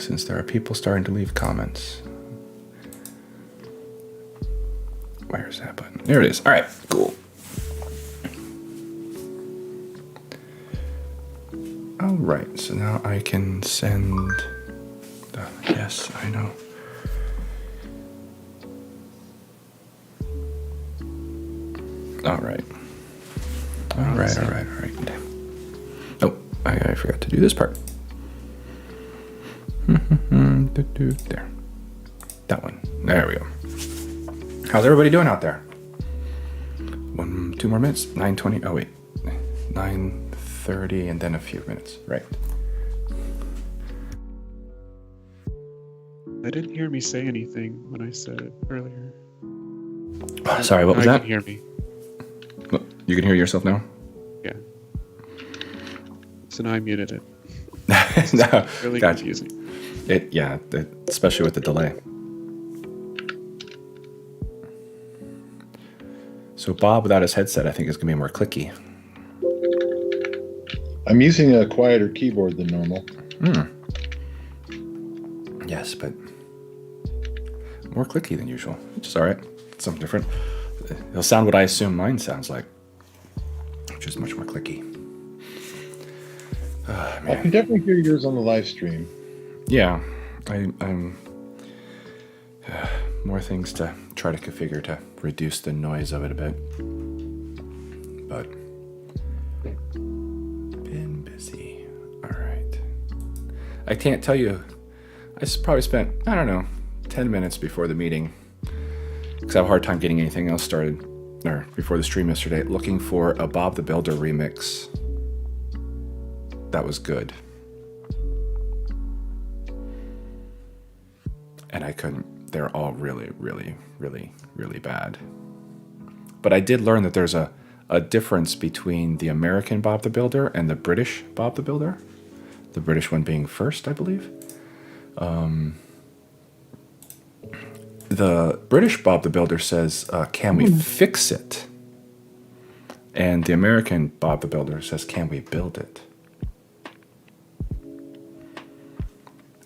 since there are people starting to leave comments. Where's that button? There it is. All right, cool. All right, so now I can send the, yes, I know. All right. All right. Oh, I forgot to do this part. There. That one. There we go. How's everybody doing out there? 2 more minutes. 9:20. Oh wait, 9:30, and then a few minutes. Right. I didn't hear me say anything when I said it earlier. Sorry, what was that? that? You can hear me. You can hear yourself now? Yeah. So now I muted it. No, Really gotcha. confusing. Especially with the delay. So Bob, without his headset, I think is going to be more clicky. I'm using a quieter keyboard than normal. Yes, but more clicky than usual, which is all right. It's something different. It'll sound what I assume mine sounds like, which is much more clicky. I can definitely hear yours on the live stream. Yeah, I'm more things to try to configure to reduce the noise of it a bit. But been busy. All right. I can't tell you. Probably spent, I don't know, 10 minutes before the meeting, because I have a hard time getting anything else started, or before the stream yesterday, looking for a Bob the Builder remix that was good. And I couldn't. They're all really, really, really, really bad. But I did learn that there's a difference between the American Bob the Builder and the British Bob the Builder. The British one being first, I believe. The British Bob the Builder says, can we fix it? And the American Bob the Builder says, can we build it?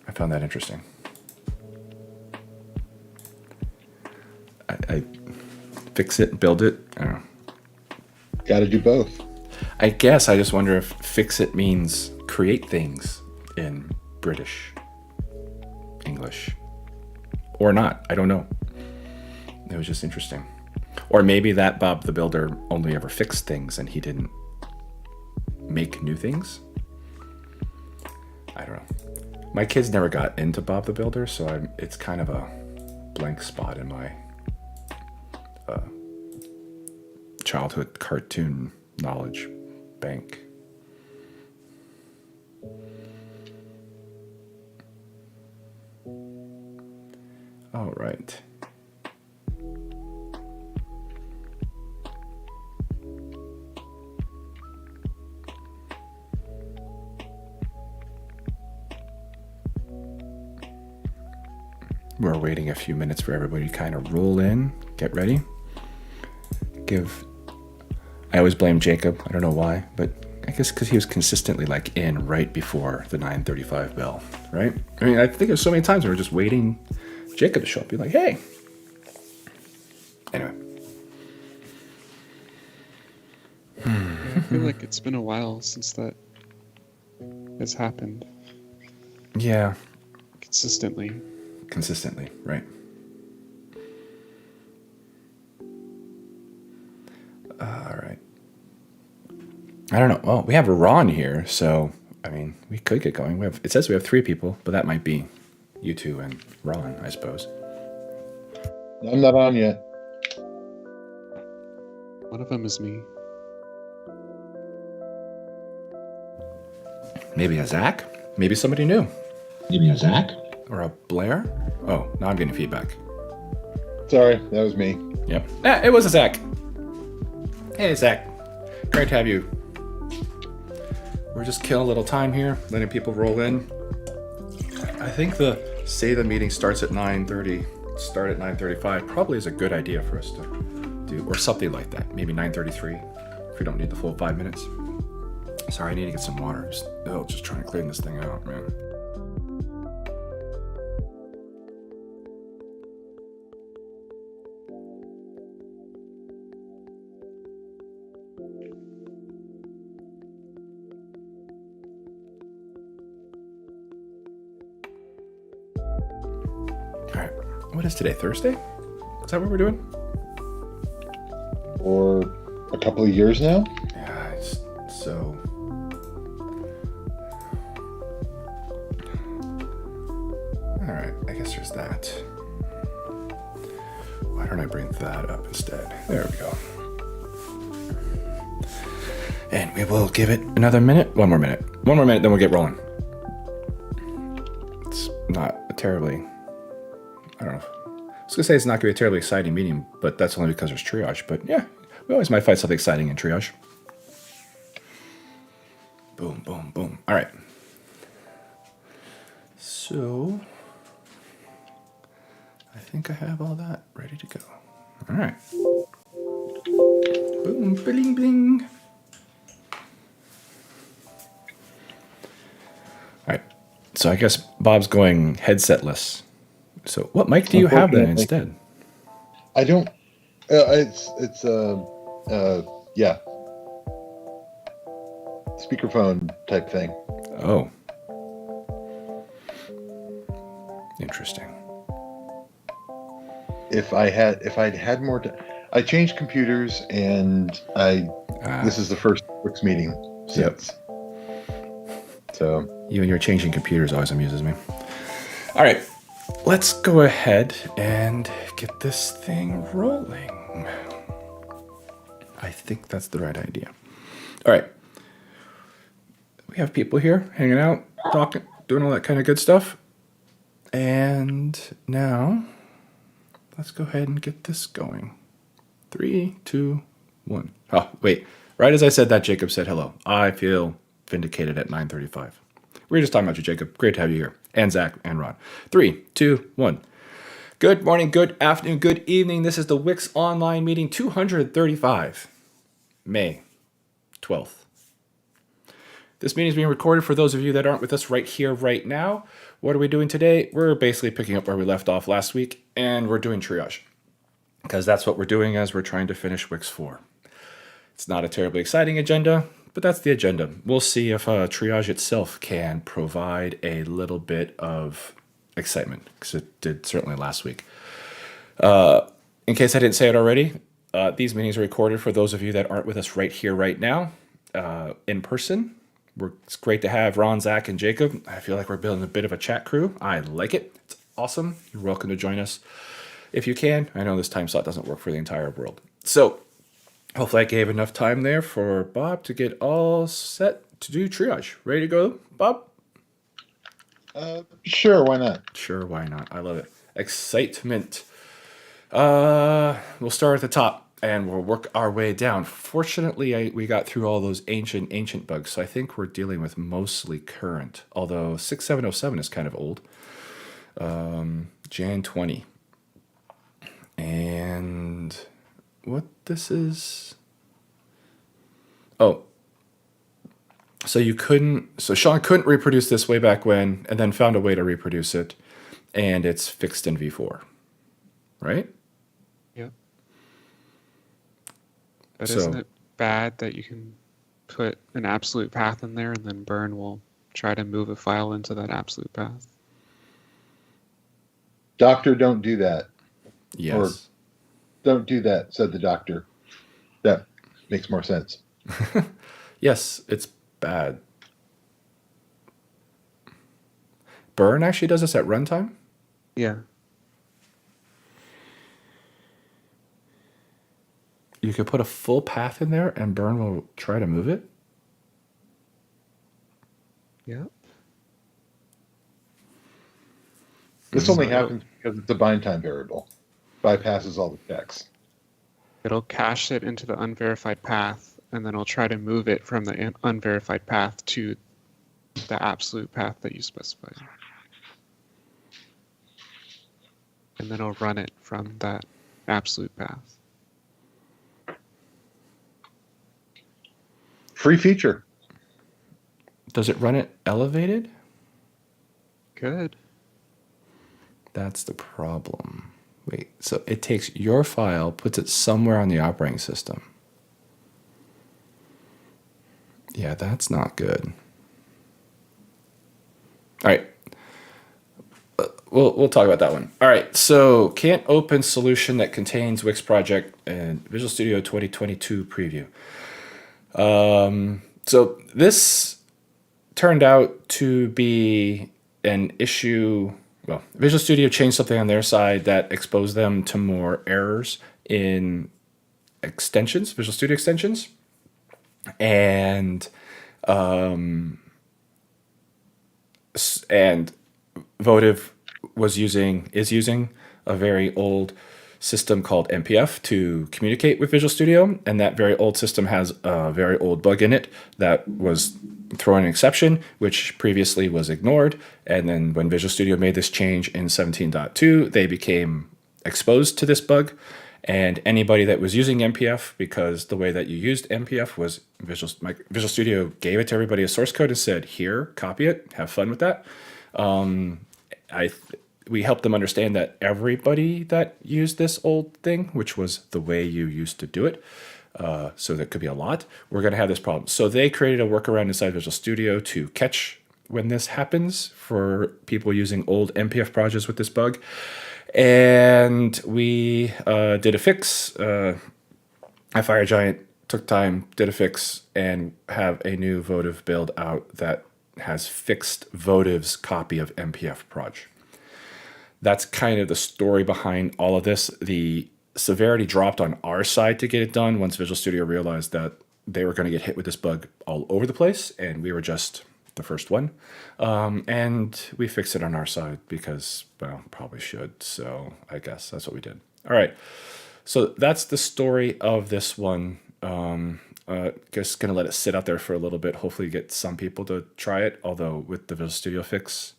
I found that interesting. I fix it, build it. I don't know. Got to do both. I guess I just wonder if fix it means create things in British English or not. I don't know. It was just interesting. Or maybe that Bob the Builder only ever fixed things and he didn't make new things. I don't know. My kids never got into Bob the Builder, so it's kind of a blank spot in my childhood cartoon knowledge bank. All right. We're waiting a few minutes for everybody to kind of roll in, get ready. I always blame Jacob. I don't know why, but I guess because he was consistently like in right before the 9:35 bell, right? I mean, I think there's so many times we were just waiting Jacob to show up, be like, hey. Anyway. I feel like it's been a while since that has happened. Yeah. Consistently, right? All right. I don't know. Well, we have Ron here, so I mean, we could get going. It says we have 3 people, but that might be you two and Ron, I suppose. I'm not on yet. one of them is me. Maybe a Zach? Maybe somebody new. Maybe a Zach? Or a Blair? Oh, now I'm getting feedback. Sorry, that was me. Yep. It was a Zach. Hey, Zach. Great to have you. We're just killing a little time here, letting people roll in. I think the meeting starts at 9:30, start at 9:35 probably is a good idea for us to do, or something like that. Maybe 9:33 if we don't need the full 5 minutes. Sorry, I need to get some water. Just trying to clean this thing out, man. All right. What is today? Thursday? Is that what we're doing? For a couple of years now. Yeah, it's so. All right. I guess there's that. Why don't I bring that up instead? There we go. And we will give it another minute. One more minute, then we'll get rolling. It's not a terribly, I don't know. I was going to say it's not going to be a terribly exciting meeting, but that's only because there's triage. But yeah, we always might find something exciting in triage. Boom, boom, boom. All right. So, I think I have all that ready to go. All right. Boom, bling, bling. All right. So I guess Bob's going headsetless. So what mic do you have then instead? I don't. It's yeah, speakerphone type thing. Oh. Interesting. If I'd had more time, I changed computers, and this is the first WiX meeting since. So you and your changing computers always amuses me. All right, let's go ahead and get this thing rolling. I think that's the right idea. All right. We have people here hanging out, talking, doing all that kind of good stuff. And now let's go ahead and get this going. 3, 2, 1. Oh, wait. Right as I said that, Jacob said hello. I feel vindicated at 9:35. We were just talking about you, Jacob. Great to have you here. And Zach and Ron. 3, 2, 1. Good morning, good afternoon, good evening. This is the WiX Online Meeting 235, May 12th. This meeting is being recorded for those of you that aren't with us right here, right now. What are we doing today? We're basically picking up where we left off last week, and we're doing triage. Because that's what we're doing as we're trying to finish WiX 4. It's not a terribly exciting agenda, but that's the agenda. We'll see if triage itself can provide a little bit of excitement, because it did certainly last week. In case I didn't say it already, these meetings are recorded for those of you that aren't with us right here, right now, in person. It's great to have Ron, Zach, and Jacob. I feel like we're building a bit of a chat crew. I like it. It's awesome. You're welcome to join us if you can. I know this time slot doesn't work for the entire world. So hopefully I gave enough time there for Bob to get all set to do triage. Ready to go, Bob? Sure, why not? Sure, why not? I love it. Excitement. We'll start at the top. And we'll work our way down. Fortunately, we got through all those ancient bugs, so I think we're dealing with mostly current. Although 6707 is kind of old. Jan 20. And what this is... Oh. So Sean couldn't reproduce this way back when, and then found a way to reproduce it. And it's fixed in V4. Right? Yep. But isn't it bad that you can put an absolute path in there and then Burn will try to move a file into that absolute path? Doctor, don't do that. Yes. Or don't do that, said the doctor. That makes more sense. Yes, it's bad. Burn actually does this at runtime? Yeah. You could put a full path in there and Burn will try to move it? Yep. This only happens because it's a bind time variable. Bypasses all the checks. It'll cache it into the unverified path, and then it'll try to move it from the unverified path to the absolute path that you specified. And then it'll run it from that absolute path. Free feature. Does it run it elevated? Good. That's the problem. Wait, so it takes your file, puts it somewhere on the operating system. Yeah, that's not good. All right. we'll talk about that one. All right. So can't open solution that contains Wix project and Visual Studio 2022 preview. So this turned out to be an issue. Well, Visual Studio changed something on their side that exposed them to more errors in extensions, Visual Studio extensions, and Votive is using a very old system called MPF to communicate with Visual Studio, and that very old system has a very old bug in it that was throwing an exception, which previously was ignored. And then when Visual Studio made this change in 17.2, they became exposed to this bug. And anybody that was using MPF, because the way that you used MPF was Visual Studio gave it to everybody as source code and said, here, copy it, have fun with that. We helped them understand that everybody that used this old thing, which was the way you used to do it, so that could be a lot, we're going to have this problem. So they created a workaround inside Visual Studio to catch when this happens for people using old MPF projects with this bug. And we did a fix. FireGiant took time, did a fix, and have a new Votive build out that has fixed Votive's copy of MPF Proj. That's kind of the story behind all of this. The severity dropped on our side to get it done once Visual Studio realized that they were going to get hit with this bug all over the place, and we were just the first one. And we fixed it on our side because, well, probably should. So I guess that's what we did. All right. So that's the story of this one. Just going to let it sit out there for a little bit. Hopefully get some people to try it. Although with the Visual Studio fix,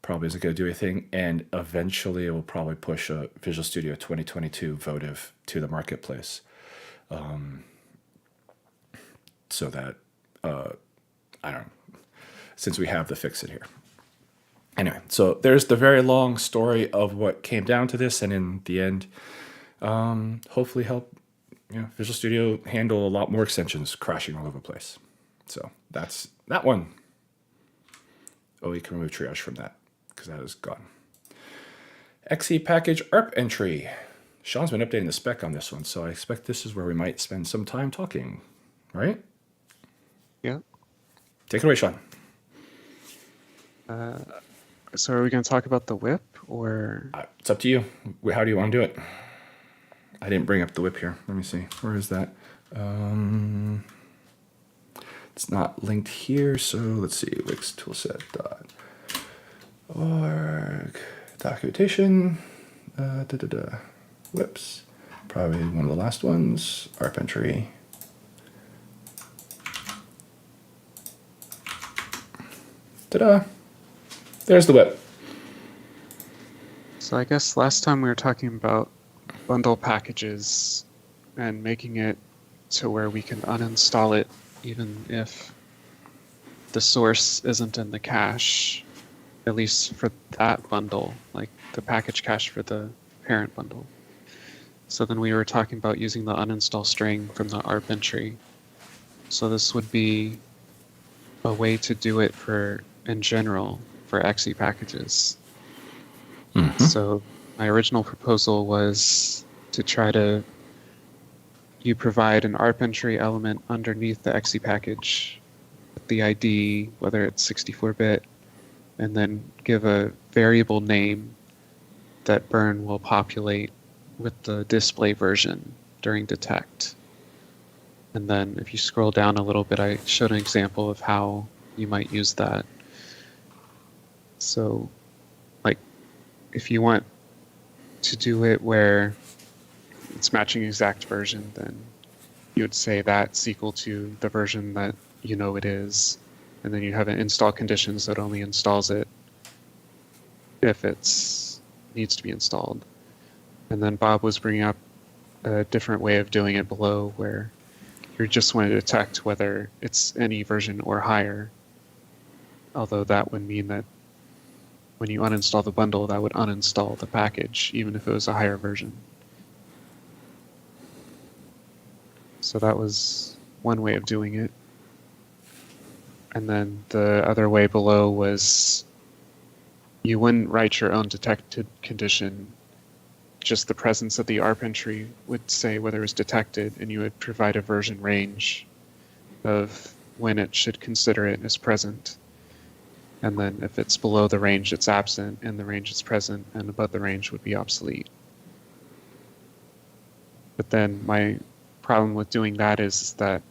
probably isn't going to do anything. And eventually it will probably push a Visual Studio 2022 Votive to the marketplace. So that, I don't know, since we have the fix-it here. Anyway, so there's the very long story of what came down to this, and in the end, hopefully help Visual Studio handle a lot more extensions crashing all over the place. So that's that one. Oh, you can remove triage from that because that is gone. XE package ARP entry. Sean's been updating the spec on this one, so I expect this is where we might spend some time talking, right? Yeah. Take it away, Sean. So are we going to talk about the whip, or? It's up to you. How do you want to do it? I didn't bring up the whip here. Let me see. Where is that? It's not linked here, so let's see. Wix toolset.org. Documentation. Whips. Probably one of the last ones. ARP entry. Ta-da. There's the whip. So I guess last time we were talking about bundle packages and making it to where we can uninstall it even if the source isn't in the cache, at least for that bundle, like the package cache for the parent bundle. So then we were talking about using the uninstall string from the ARP entry. So this would be a way to do it in general for XE packages. Mm-hmm. So my original proposal was to you provide an ARP entry element underneath the XE package with the ID, whether it's 64-bit, and then give a variable name that Burn will populate with the display version during detect. And then if you scroll down a little bit, I showed an example of how you might use that. So, like, if you want to do it where it's matching exact version, then you would say that's equal to the version that you know it is. And then you have an install conditions that only installs it if it needs to be installed. And then Bob was bringing up a different way of doing it below, where you just want to detect whether it's any version or higher. Although that would mean that when you uninstall the bundle, that would uninstall the package, even if it was a higher version. So that was one way of doing it. And then the other way below was you wouldn't write your own detected condition. Just the presence of the ARP entry would say whether it was detected, and you would provide a version range of when it should consider it as present. And then if it's below the range, it's absent, and the range is present, and above the range would be obsolete. But then my problem with doing that is that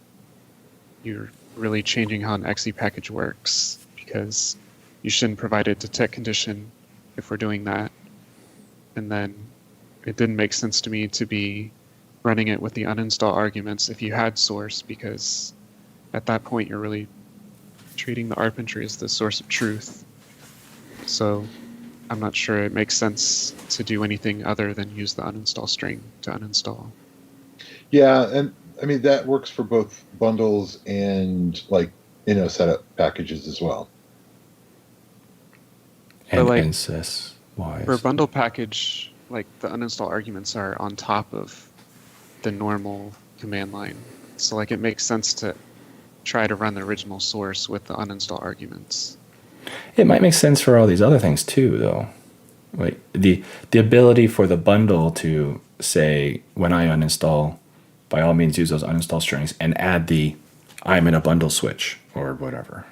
you're really changing how an exe package works, because you shouldn't provide a detect condition if we're doing that. And then it didn't make sense to me to be running it with the uninstall arguments if you had source, because at that point you're really treating the ARP entry as the source of truth. So I'm not sure it makes sense to do anything other than use the uninstall string to uninstall. Yeah, and I mean that works for both bundles and setup packages as well. And like, sys wise. For a bundle package, like the uninstall arguments are on top of the normal command line. So like it makes sense to try to run the original source with the uninstall arguments. It might make sense for all these other things too, though. Like the ability for the bundle to say, when I uninstall, by all means use those uninstall strings and add the I'm in a bundle switch or whatever.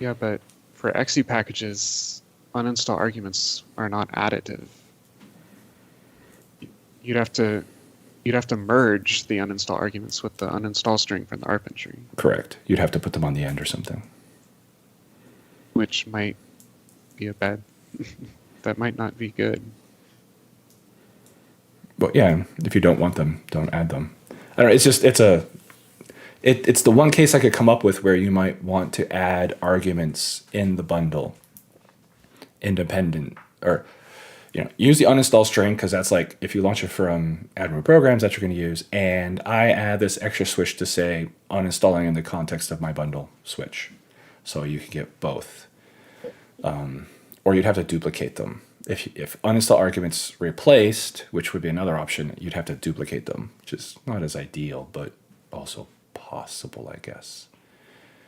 Yeah, but for exe packages, uninstall arguments are not additive. You'd have to merge the uninstall arguments with the uninstall string from the ARP entry. Correct. You'd have to put them on the end or something. Which might be a bad... that might not be good. But yeah, if you don't want them, don't add them. I don't know, it's the one case I could come up with where you might want to add arguments in the bundle independent, or use the uninstall string, because that's like if you launch it from admin programs that you're going to use, and I add this extra switch to say uninstalling in the context of my bundle switch, so you can get both. Or you'd have to duplicate them. If uninstall arguments replaced, which would be another option, you'd have to duplicate them, which is not as ideal, but also possible, I guess.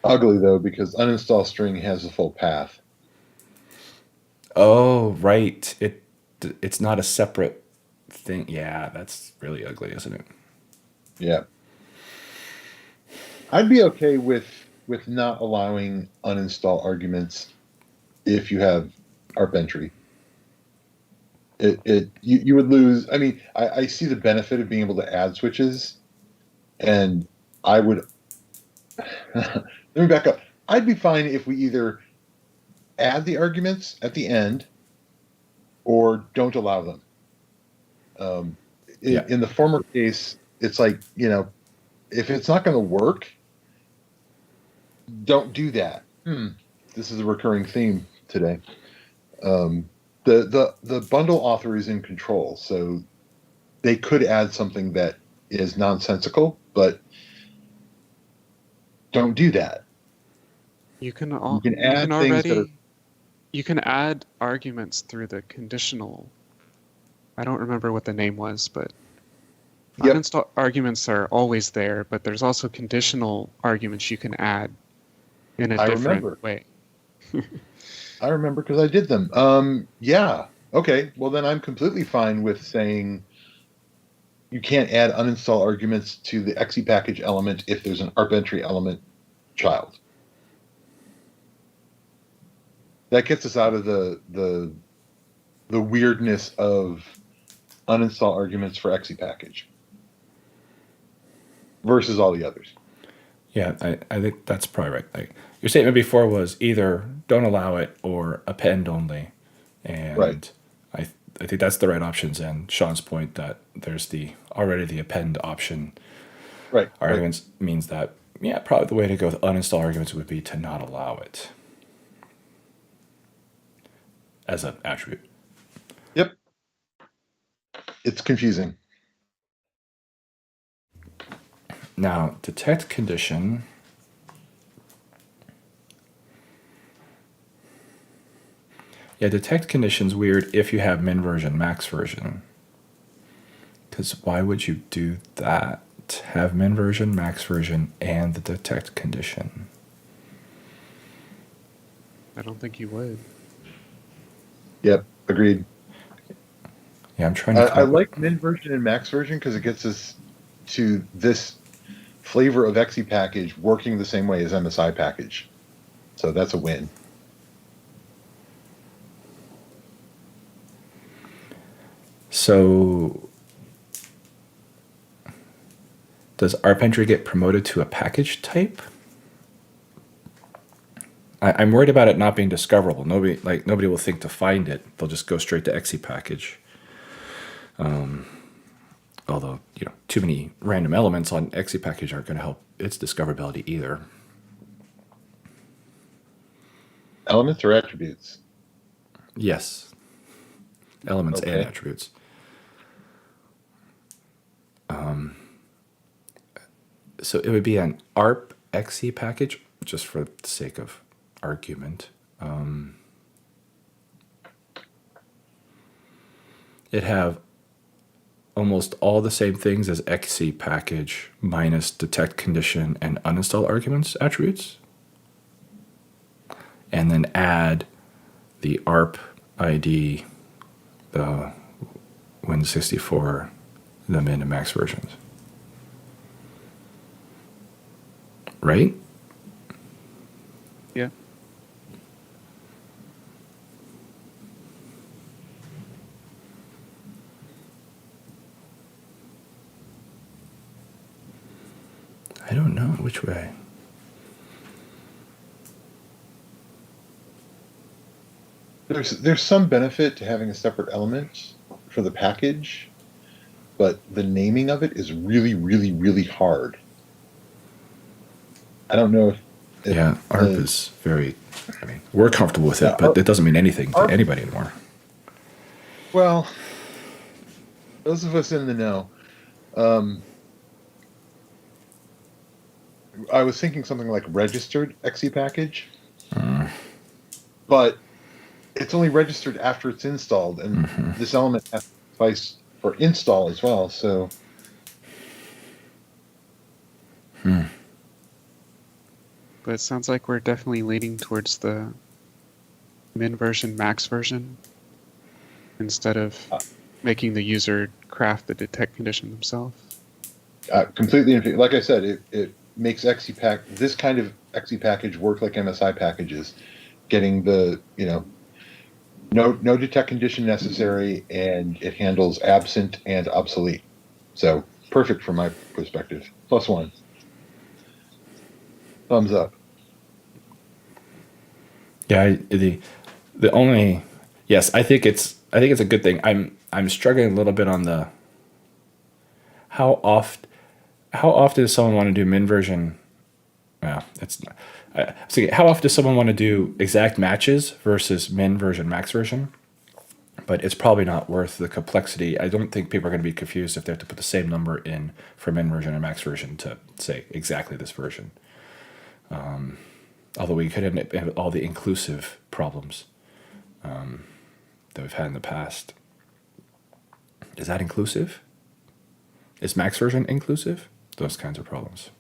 Ugly though, because uninstall string has a full path. Oh, right. It's not a separate thing. Yeah, that's really ugly, isn't it? Yeah. I'd be okay with not allowing uninstall arguments if you have ARP entry. You would lose. I mean, I see the benefit of being able to add switches, and I would let me back up. I'd be fine if we either add the arguments at the end or don't allow them. In the former case, it's like, if it's not going to work, don't do that. This is a recurring theme today. The bundle author is in control, so they could add something that is nonsensical, but don't do that. You can add arguments through the conditional. I don't remember what the name was, but uninstall arguments are always there, but there's also conditional arguments you can add in a different way. I remember because I did them. Yeah. Okay. Well, then I'm completely fine with saying you can't add uninstall arguments to the exe package element if there's an ARP entry element child. That gets us out of the weirdness of uninstall arguments for exe package versus all the others. Yeah, I think that's probably right. Like your statement before was either don't allow it or append only, and right. I think that's the right options. And Sean's point that there's already the append option. Right. Arguments means that probably the way to go with uninstall arguments would be to not allow it as an attribute. Yep. It's confusing. Now, detect condition. Yeah, detect condition's weird if you have min version, max version. Because why would you do that? Have min version, max version, and the detect condition. I don't think you would. Yep, agreed. Yeah, I'm trying to come I up with. like min version and max version because it gets us to this flavor of exe package working the same way as MSI package. So that's a win. So does ARP entry get promoted to a package type? I'm worried about it not being discoverable. Nobody will think to find it. They'll just go straight to exe package. Although, too many random elements on exe package aren't going to help its discoverability either. Elements or attributes? Yes, elements and Okay. attributes. So it would be an ARP exe package, just for the sake of argument. It'd have almost all the same things as exe package minus detect condition and uninstall arguments attributes. And then add the ARP ID, the Win64, the min and max versions. Right? Yeah. I don't know which way. There's some benefit to having a separate element for the package, but the naming of it is really, really, really hard. I don't know if Yeah, ARP is very. We're comfortable with it, but it doesn't mean anything to anybody anymore. Well, those of us in the know. I was thinking something like registered exe package, but it's only registered after it's installed, and this element has to suffice for install as well. So, But it sounds like we're definitely leaning towards the min version, max version, instead of making the user craft the detect condition themselves. completely, like I said, it makes this kind of exe package work like MSI packages, getting the no detect condition necessary, and it handles absent and obsolete. So perfect from my perspective. +1. Thumbs up. Yeah, the only yes, I think it's a good thing. I'm struggling a little bit on the how often does someone want to do min version? Well, it's not. So how often does someone want to do exact matches versus min version, max version? But it's probably not worth the complexity. I don't think people are going to be confused if they have to put the same number in for min version and max version to say exactly this version. Although we could end up with all the inclusive problems that we've had in the past. Is that inclusive? Is max version inclusive? Those kinds of problems.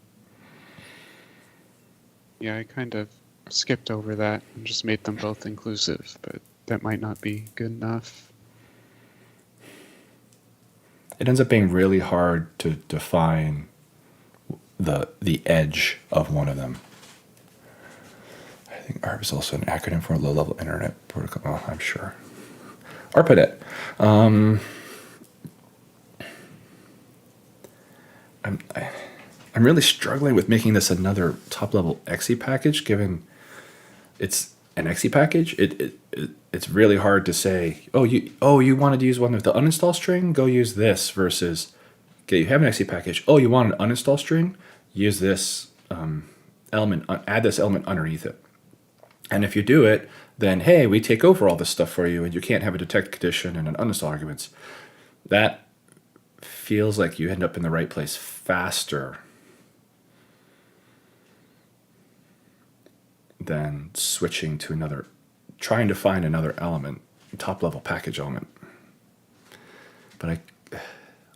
Yeah, I kind of skipped over that and just made them both inclusive, but that might not be good enough. It ends up being really hard to define the edge of one of them. I think ARP is also an acronym for low-level internet protocol. Oh, I'm sure. ARPANET. I'm really struggling with making this another top-level exe package, given it's an exe package. It's really hard to say. You wanted to use one with the uninstall string? Go use this. Versus, okay, you have an exe package. Oh, you want an uninstall string? Use this element. Add this element underneath it. And if you do it, then hey, we take over all this stuff for you, and you can't have a detect condition and an uninstall arguments. That feels like you end up in the right place faster than switching to trying to find another element, top level package element. But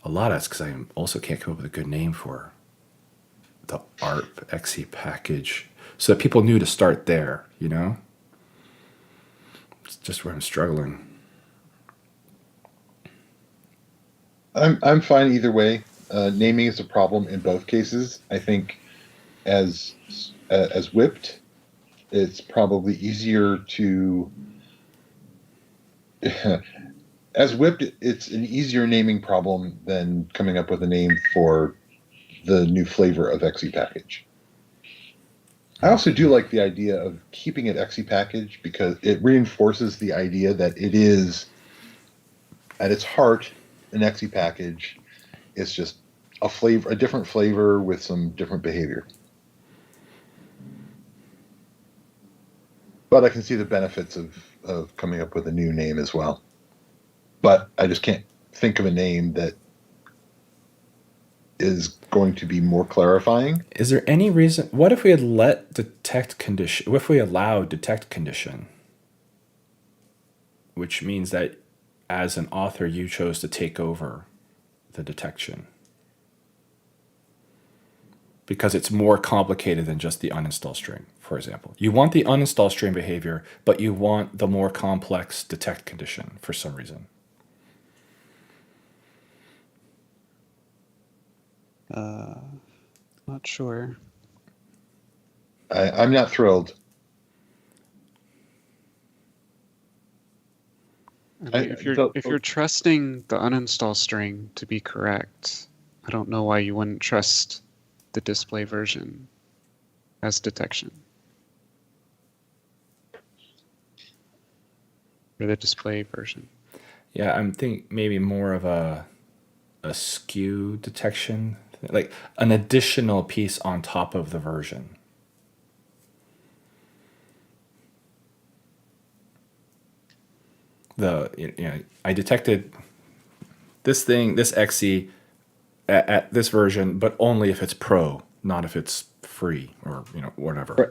a lot of that's because I also can't come up with a good name for the ARP exe package, so that people knew to start there. It's just where I'm struggling. I'm fine either way. Naming is a problem in both cases. I think as as whipped, it's probably easier to as whipped. It's an easier naming problem than coming up with a name for the new flavor of XE package. I also do like the idea of keeping it XE package because it reinforces the idea that it is at its heart an XE package. It's just a different flavor with some different behavior. But I can see the benefits of coming up with a new name as well. But I just can't think of a name that is going to be more clarifying. Is there any reason? What if we had let detect condition? What if we allowed detect condition? Which means that as an author, you chose to take over the detection. Because it's more complicated than just the uninstall string, for example. You want the uninstall string behavior, but you want the more complex detect condition for some reason. Not sure. I'm not thrilled. I mean, if you're trusting the uninstall string to be correct, I don't know why you wouldn't trust the display version as detection. Or the display version. Yeah, I'm thinking maybe more of a skew detection, like an additional piece on top of the version. I detected this thing, this XE at this version, but only if it's pro, not if it's free or whatever. Right.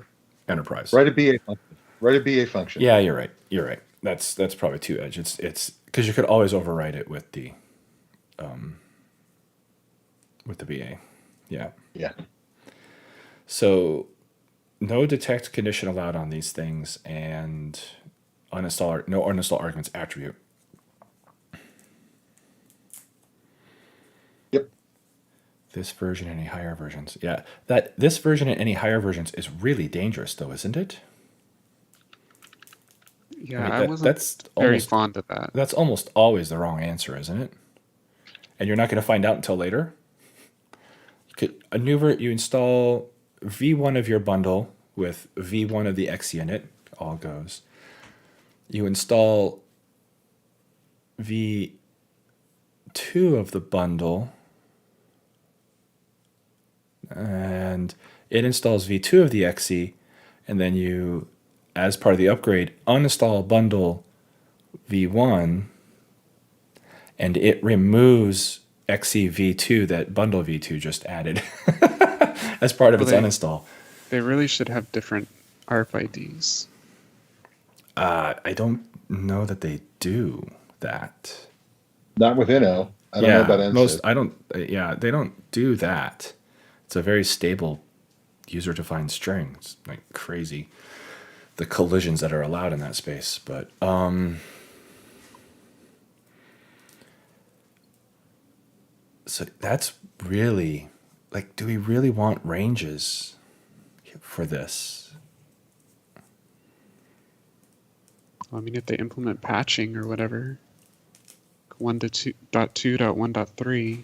Enterprise. Write a BA function. Write a BA function. Yeah, you're right. You're right. That's probably too edge. It's because you could always overwrite it with the BA. Yeah. Yeah. So no detect condition allowed on these things, and no uninstall arguments attribute. Yep. This version and any higher versions. Yeah. This version and any higher versions is really dangerous though, isn't it? Yeah, I wasn't very fond of that. That's almost always the wrong answer, isn't it? And you're not going to find out until later. You install V1 of your bundle with V1 of the XE in it, all goes. You install V2 of the bundle, and it installs V2 of the XE, and then you, as part of the upgrade, uninstall bundle V1, and it removes XE V2 that bundle V2 just added as part of its uninstall. They really should have different ARP IDs. I don't know that they do that. Not with Inno. I don't know about NSYS. They don't do that. It's a very stable user-defined string. It's like crazy, the collisions that are allowed in that space. But so that's really, like, do we really want ranges for this? I mean, if they implement patching or whatever, 1.2.1.3,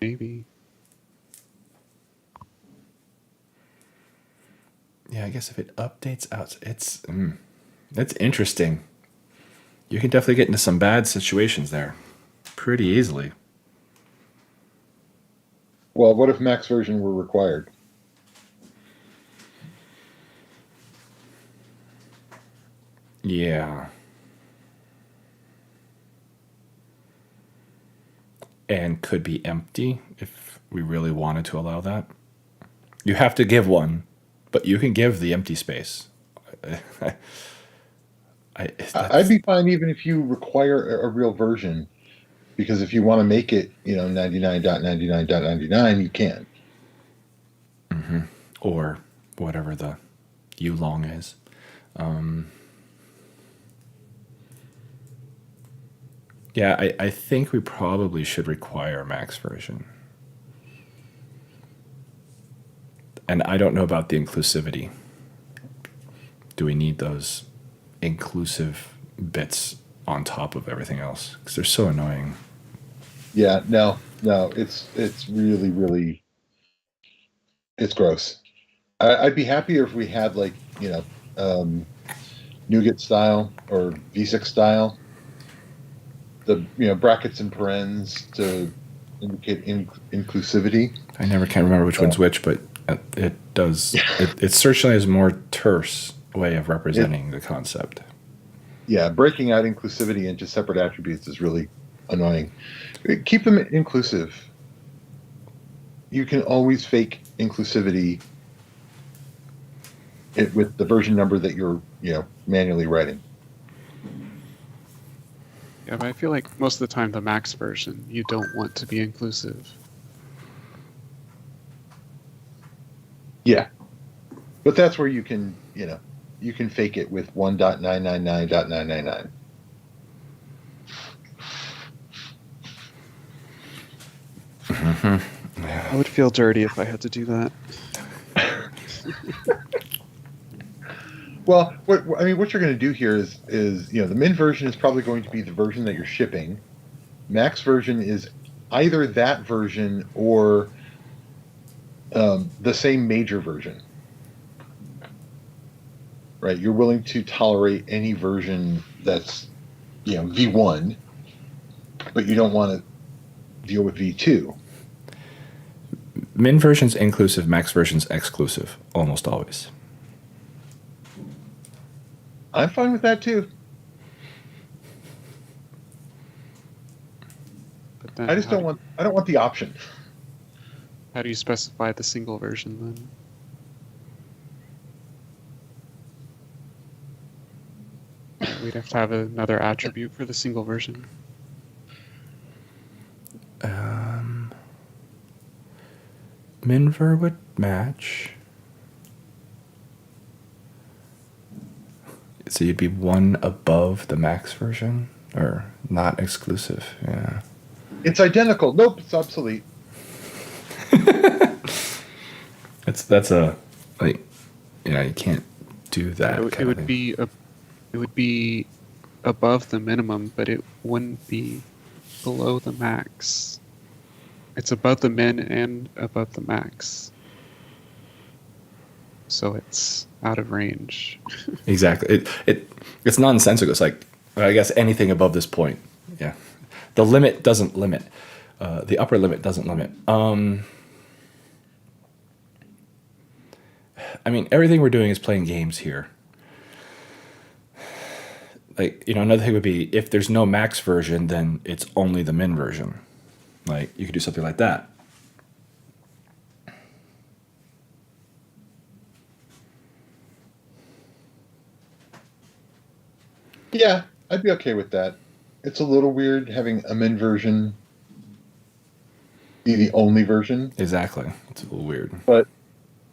maybe. Yeah, I guess if it updates out, it's interesting. You can definitely get into some bad situations there pretty easily. Well, what if max version were required? Yeah. And could be empty if we really wanted to allow that. You have to give one, but you can give the empty space. I'd be fine even if you require a real version, because if you want to make it, 99.99.99, you can. Mm-hmm. Or whatever the long is. Yeah, I think we probably should require max version. And I don't know about the inclusivity. Do we need those inclusive bits on top of everything else? Because they're so annoying. Yeah, no, it's really, really, it's gross. I'd be happier if we had like, NuGet style or V6 style, the brackets and parens to indicate inclusivity. I never can remember which one's which, but it does. It certainly is a more terse way of representing the concept. Yeah, breaking out inclusivity into separate attributes is really annoying. Keep them inclusive. You can always fake inclusivity with the version number that you're manually writing. Yeah, but I feel like most of the time the max version, you don't want to be inclusive. Yeah, but that's where you can fake it with 1.999.999. I would feel dirty if I had to do that. Well, what you're going to do here is the min version is probably going to be the version that you're shipping. Max version is either that version or the same major version. Right? You're willing to tolerate any version that's V1, but you don't want to deal with V2. Min version's inclusive, max version's exclusive, almost always. I'm fine with that too. But then I just don't want the option. How do you specify the single version then? We'd have to have another attribute for the single version. Minver would match. So you'd be one above the max version, or not exclusive. Yeah. It's identical. Nope, it's obsolete. That's a you can't do that. It would be above the minimum, but it wouldn't be below the max. It's above the min and above the max. So it's out of range. Exactly. It's nonsensical. It's like, I guess anything above this point. Yeah. The limit doesn't limit. The upper limit doesn't limit. I mean, everything we're doing is playing games here. Like, another thing would be if there's no max version, then it's only the min version. Like, you could do something like that. Yeah, I'd be okay with that. It's a little weird having a min version be the only version. Exactly. It's a little weird. But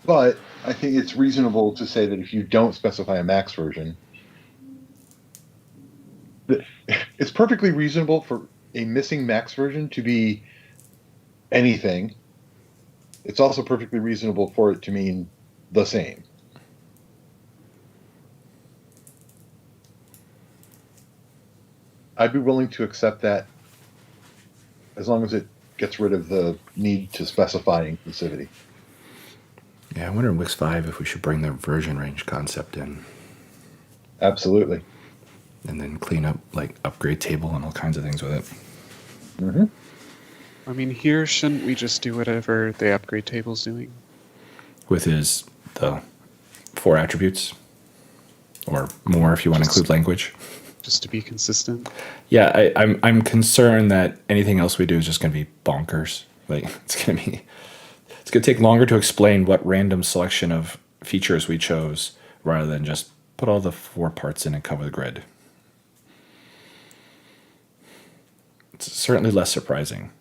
I think it's reasonable to say that if you don't specify a max version, it's perfectly reasonable for a missing max version to be anything. It's also perfectly reasonable for it to mean the same. I'd be willing to accept that as long as it gets rid of the need to specify inclusivity. Yeah, I wonder in WiX 5 if we should bring the version range concept in. Absolutely. And then clean up like upgrade table and all kinds of things with it. Mm-hmm. I mean, here, shouldn't we just do whatever the upgrade table's doing? With the 4 attributes, or more if you want to include language. Just to be consistent. Yeah, I'm concerned that anything else we do is just going to be bonkers. Like it's going to take longer to explain what random selection of features we chose rather than just put all the 4 parts in and cover the grid. It's certainly less surprising.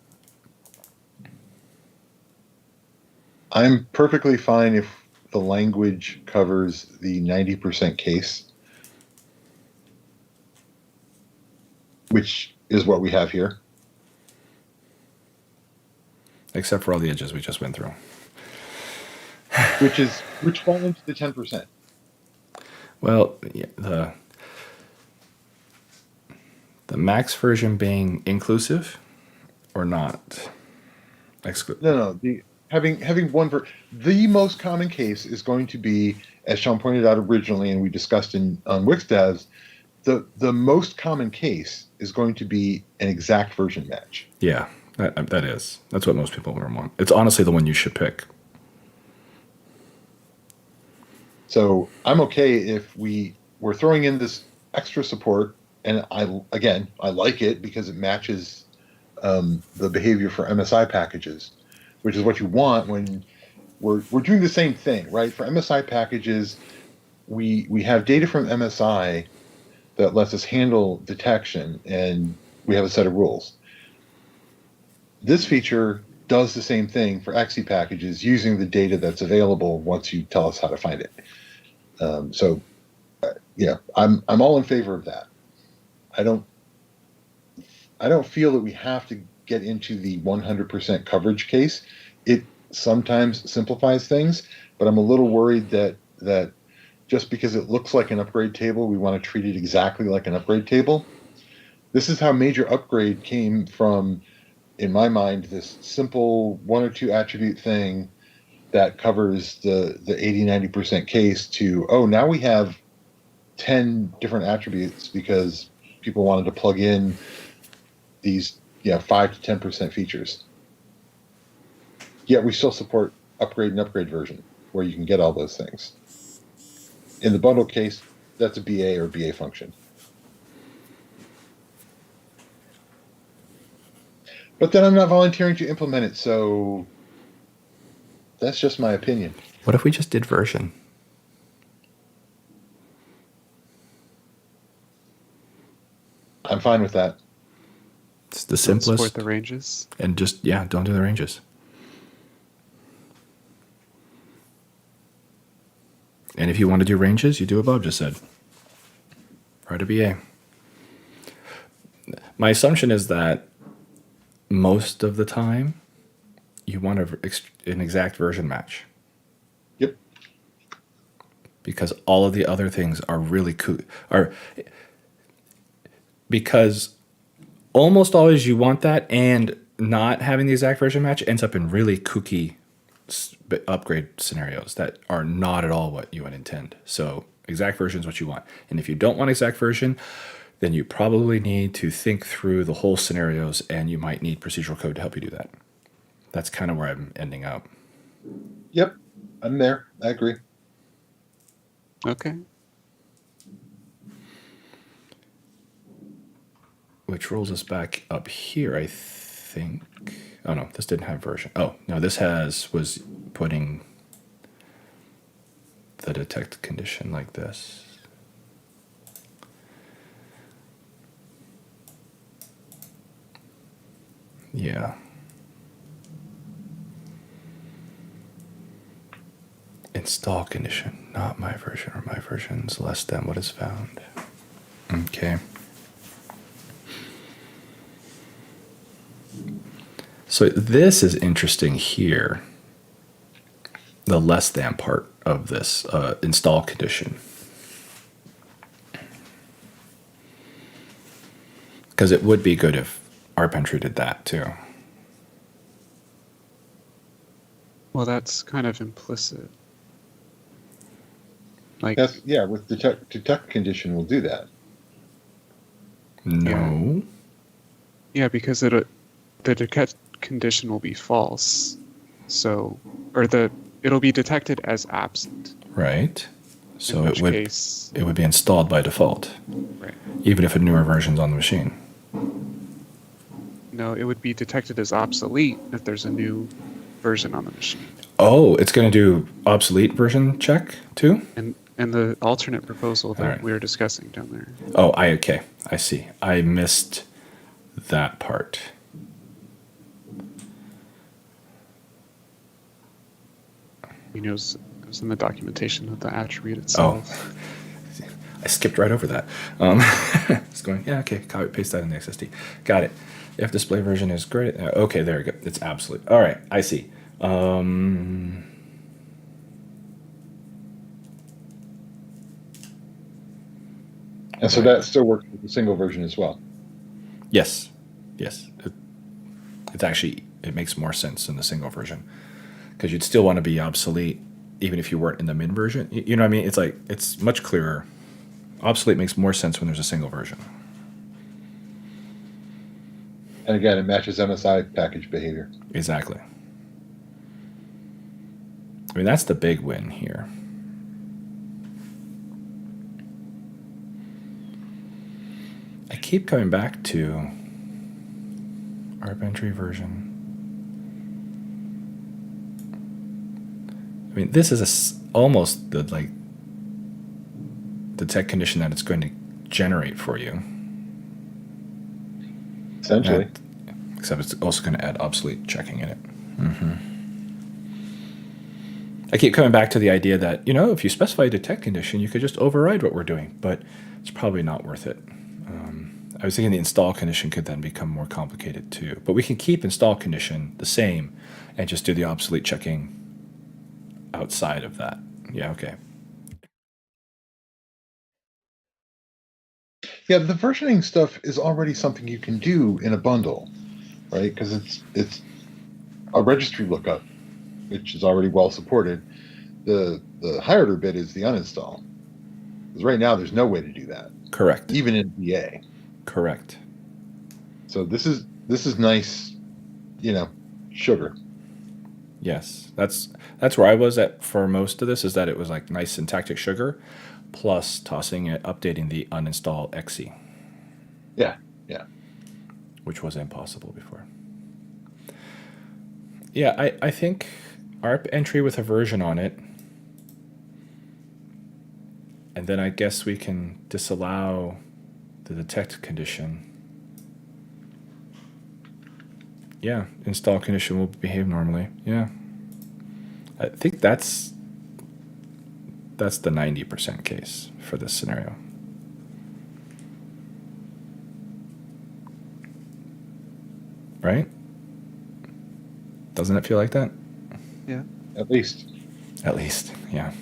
I'm perfectly fine if the language covers the 90% case, which is what we have here. Except for all the edges we just went through. Which fall into the 10%. Well, yeah, the max version being inclusive or not? No. Having one the most common case is going to be, as Sean pointed out originally, and we discussed on WiX Devs, the most common case is going to be an exact version match. Yeah, that's what most people want. It's honestly the one you should pick. So I'm okay if we're throwing in this extra support, and I like it because it matches the behavior for MSI packages, which is what you want when we're doing the same thing, right? For MSI packages, we have data from MSI that lets us handle detection, and we have a set of rules. This feature does the same thing for XE packages using the data that's available once you tell us how to find it. I'm all in favor of that. I don't feel that we have to get into the 100% coverage case. It sometimes simplifies things, but I'm a little worried that just because it looks like an upgrade table, we want to treat it exactly like an upgrade table. This is how major upgrade came from, in my mind, this simple one or two attribute thing that covers the 80-90% case to, now we have 10 different attributes because people wanted to plug in these 5 to 10% features. Yet we still support upgrade and upgrade version where you can get all those things. In the bundle case, that's a BA or BA function. But then I'm not volunteering to implement it, so that's just my opinion. What if we just did version? I'm fine with that. It's the simplest. Support the ranges. And just, don't do the ranges. And if you want to do ranges, you do what Bob just said. Write a BA. My assumption is that most of the time, you want an exact version match. Yep. Because all of the other things are really cool. Because almost always you want that, and not having the exact version match ends up in really kooky upgrade scenarios that are not at all what you would intend. So exact version is what you want. And if you don't want exact version, then you probably need to think through the whole scenarios, and you might need procedural code to help you do that. That's kind of where I'm ending up. Yep, I'm there. I agree. Okay. Which rolls us back up here, I think. Oh no, this didn't have version. Oh no, this was putting the detect condition like this. Yeah. Install condition, not my version, or my version's less than what is found. Okay. So this is interesting here. The less than part of this install condition. Because it would be good if ArpEntry did that too. Well, that's kind of implicit. Like, with detect condition, we'll do that. No. Yeah, because the detect condition will be false. So, it'll be detected as absent. Right. So in which case, it would be installed by default. Right. Even if a newer version's on the machine. No, it would be detected as obsolete if there's a new version on the machine. Oh, it's going to do obsolete version check too? And the alternate proposal that right. we were discussing down there. Oh, okay. I see. I missed that part. It was in the documentation of the attribute itself. Oh. I skipped right over that. Just going, yeah, okay, copy, paste that in the XSD. Got it. If display version is great, okay, there we go. It's absolute. All right, I see. And so that still works with the single version as well. Yes, yes. It's actually, it makes more sense in the single version because you'd still want to be obsolete even if you weren't in the mid version. You know what I mean? It's like, it's much clearer. Obsolete makes more sense when there's a single version. And again, it matches MSI package behavior. Exactly. I mean, that's the big win here. I keep coming back to ARP entry version. I mean, this is almost the tech condition that it's going to generate for you. Essentially. Except it's also going to add obsolete checking in it. I keep coming back to the idea that, if you specify a detect condition, you could just override what we're doing, but it's probably not worth it. I was thinking the install condition could then become more complicated too, but we can keep install condition the same and just do the obsolete checking outside of that. Yeah, okay. Yeah, the versioning stuff is already something you can do in a bundle, right? Because it's a registry lookup, which is already well supported. The higher order bit is the uninstall. Because right now there's no way to do that. Correct. Even in VA. Correct. So this is nice, sugar. Yes, that's where I was at for most of this, is that it was like nice syntactic sugar, plus tossing it, updating the uninstall exe. Yeah. Which was impossible before. Yeah, I think ARP entry with a version on it, and then I guess we can disallow the detect condition. Yeah, install condition will behave normally. Yeah. I think that's the 90% case for this scenario. Right? Doesn't it feel like that? Yeah. At least. At least, yeah.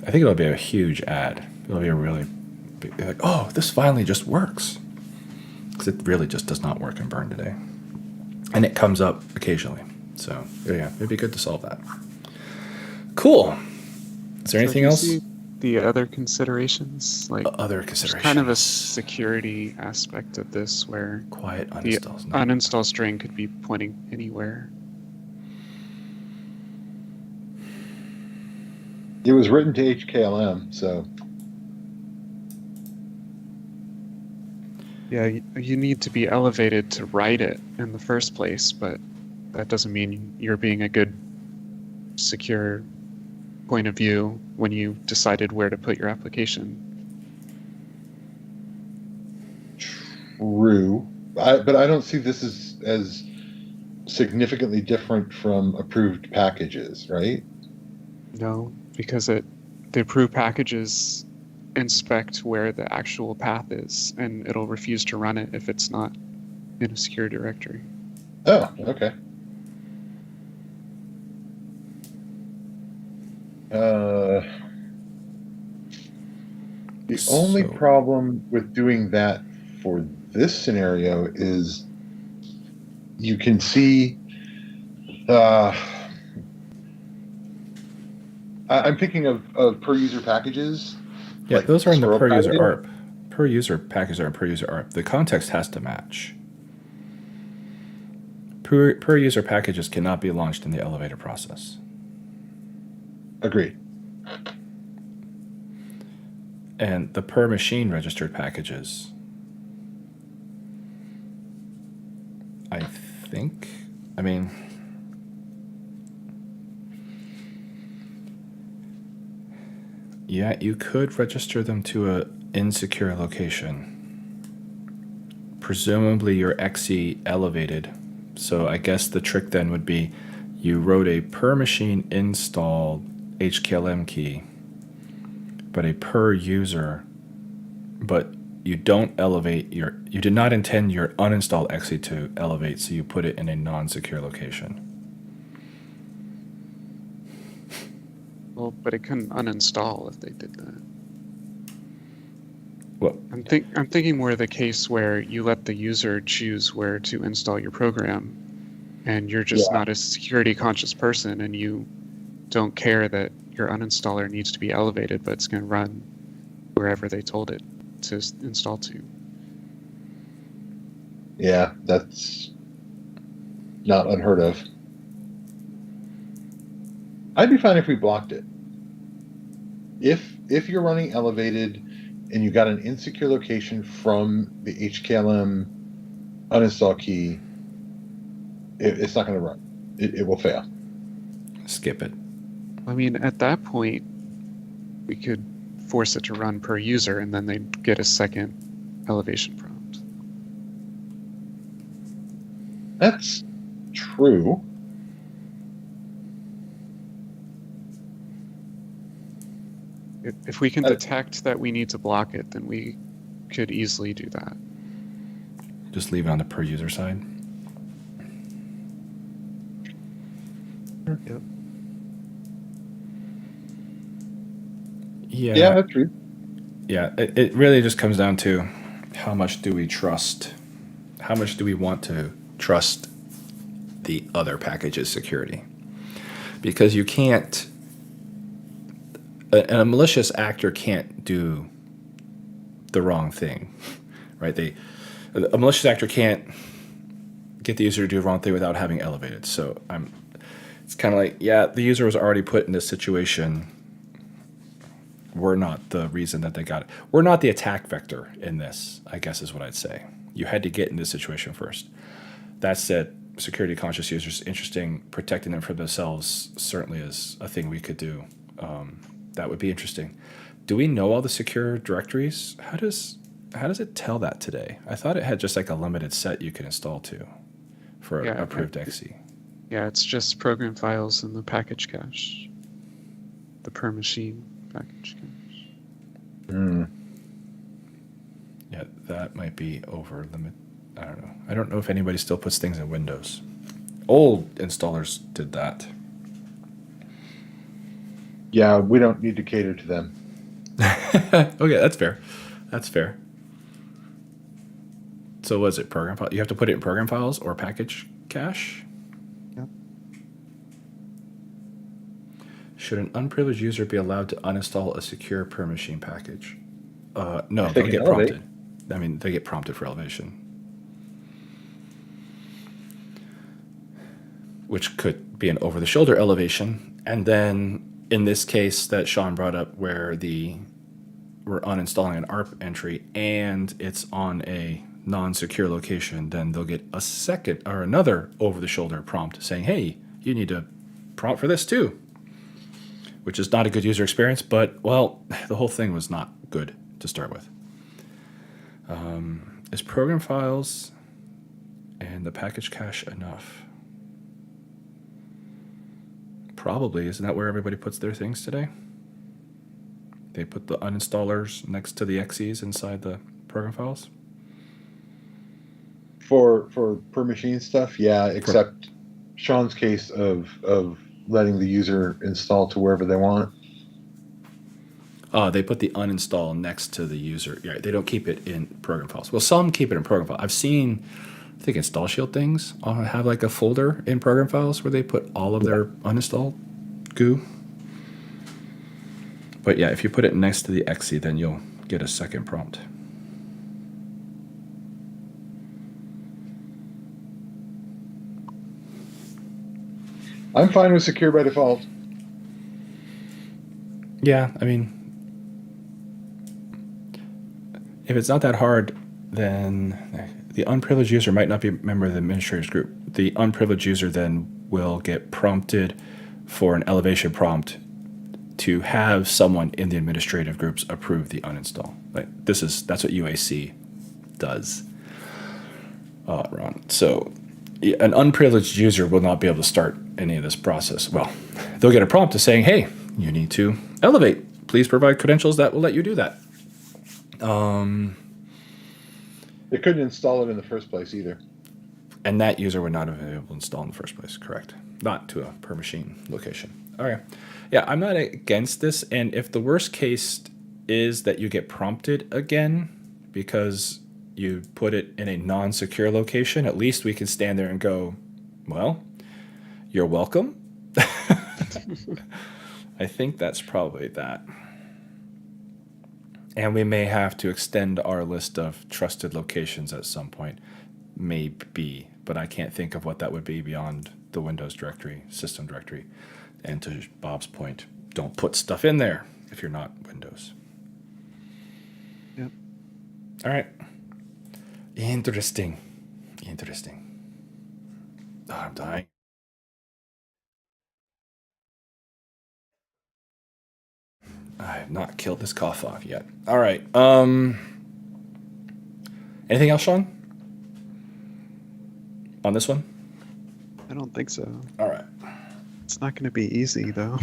I think it'll be a huge ad. It'll be a really big, like, oh, this finally just works. Because it really just does not work in Burn today. And it comes up occasionally. So, yeah, it'd be good to solve that. Cool. Is there anything else? See the other considerations? Like Other there's considerations. kind of a security aspect of this where Quiet the uninstalls. uninstall string could be pointing anywhere. It was written to HKLM, so. Yeah, you need to be elevated to write it in the first place, but that doesn't mean you're being a good, secure point of view when you decided where to put your application. True. But I don't see this as significantly different from approved packages, right? No, because the approved packages inspect where the actual path is, and it'll refuse to run it if it's not in a secure directory. Oh, okay. The only problem with doing that for this scenario is you can see I'm thinking of per user packages. Yeah, like those are in the per user package. ARP. Per user packages are in per user ARP. The context has to match. Per user packages cannot be launched in the elevator process. Agreed. And the per machine registered packages, I think, I mean, yeah, you could register them to a insecure location. Presumably your exe elevated. So I guess the trick then would be you wrote a per machine install HKLM key but a per user, but you did not intend your uninstalled exe to elevate, so you put it in a non-secure location. Well, but it couldn't uninstall if they did that. Well, I'm thinking more of the case where you let the user choose where to install your program, and you're just not a security conscious person, and you don't care that your uninstaller needs to be elevated, but it's going to run wherever they told it to install to. Yeah, that's not unheard of. I'd be fine if we blocked it. If you're running elevated and you got an insecure location from the HKLM uninstall key, it's not going to run. It will fail. skip it. I mean, at that point, we could force it to run per user, and then they'd get a second elevation prompt. That's true. If we can detect that we need to block it, then we could easily do that. Just leave it on the per user side. Yep. Yeah, that's true. Yeah, it really just comes down to how much do we trust? How much do we want to trust the other package's security? Because you can't, a malicious actor can't do the wrong thing, right? A malicious actor can't get the user to do the wrong thing without having elevated. So it's kind of like, yeah, the user was already put in this situation. We're not the reason that they got it. We're not the attack vector in this, I guess is what I'd say. You had to get in this situation first. That said, security conscious users, interesting. Protecting them from themselves certainly is a thing we could do. That would be interesting. Do we know all the secure directories? How does it tell that today? I thought it had just like a limited set you could install to for approved exe. Yeah, it's just program files in the package cache, the per machine package cache. Yeah, that might be over limit. I don't know. I don't know if anybody still puts things in Windows. Old installers did that. Yeah, we don't need to cater to them. Okay, that's fair. That's fair. So was it program file? You have to put it in program files or package cache? Yep. Should an unprivileged user be allowed to uninstall a secure per machine package? No, they'll get prompted. I mean, they get prompted for elevation. Which could be an over-the-shoulder elevation. And then in this case that Sean brought up where we're uninstalling an ARP entry and it's on a non-secure location, then they'll get a second or another over-the-shoulder prompt saying, hey, you need to prompt for this too. Which is not a good user experience, but, well, the whole thing was not good to start with. Is program files and the package cache enough? Probably. Isn't that where everybody puts their things today? They put the uninstallers next to the exes inside the program files? For per machine stuff, yeah, except Sean's case of letting the user install to wherever they want. They put the uninstall next to the user. Yeah, they don't keep it in program files. Well, some keep it in program files. I've seen, I think Install Shield things have like a folder in program files where they put all of their uninstalled goo. But yeah, if you put it next to the exe, then you'll get a second prompt. I'm fine with secure by default. Yeah, I mean, if it's not that hard, then the unprivileged user might not be a member of the administrators group. The unprivileged user then will get prompted for an elevation prompt to have someone in the administrative groups approve the uninstall. Like that's what UAC does, Ron. So an unprivileged user will not be able to start any of this process. Well, they'll get a prompt to saying, hey, you need to elevate please provide credentials that will let you do that. They couldn't install it in the first place either. And that user would not have been able to install in the first place, correct? Not to a per machine location. Okay. Yeah, I'm not against this. And if the worst case is that you get prompted again because you put it in a non-secure location, at least we can stand there and go, well, you're welcome. I think that's probably that. And we may have to extend our list of trusted locations at some point. Maybe, but I can't think of what that would be beyond the Windows directory, system directory. And to Bob's point, don't put stuff in there if you're not Windows. Yep. All right. Interesting. Oh, I'm dying. I have not killed this cough off yet. All right. Anything else, Sean? On this one? I don't think so. All right. It's not going to be easy, though.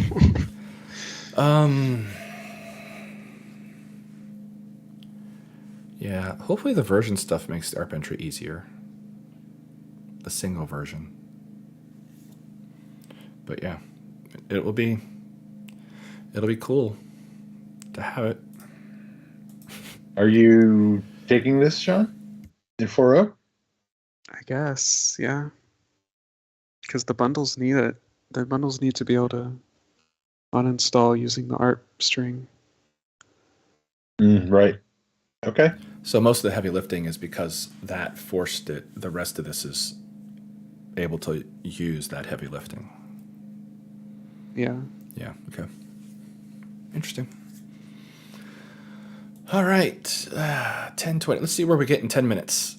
Yeah, hopefully the version stuff makes the ARP entry easier. The single version. But yeah, it'll be cool to have it. Are you taking this, Sean? In 4.0? I guess, yeah. Because the bundles need it. The bundles need to be able to uninstall using the ARP string. Right. Okay. So most of the heavy lifting is because that forced it. The rest of this is able to use that heavy lifting. Yeah. Yeah, okay. Interesting. All right, 10:20. Let's see where we get in 10 minutes.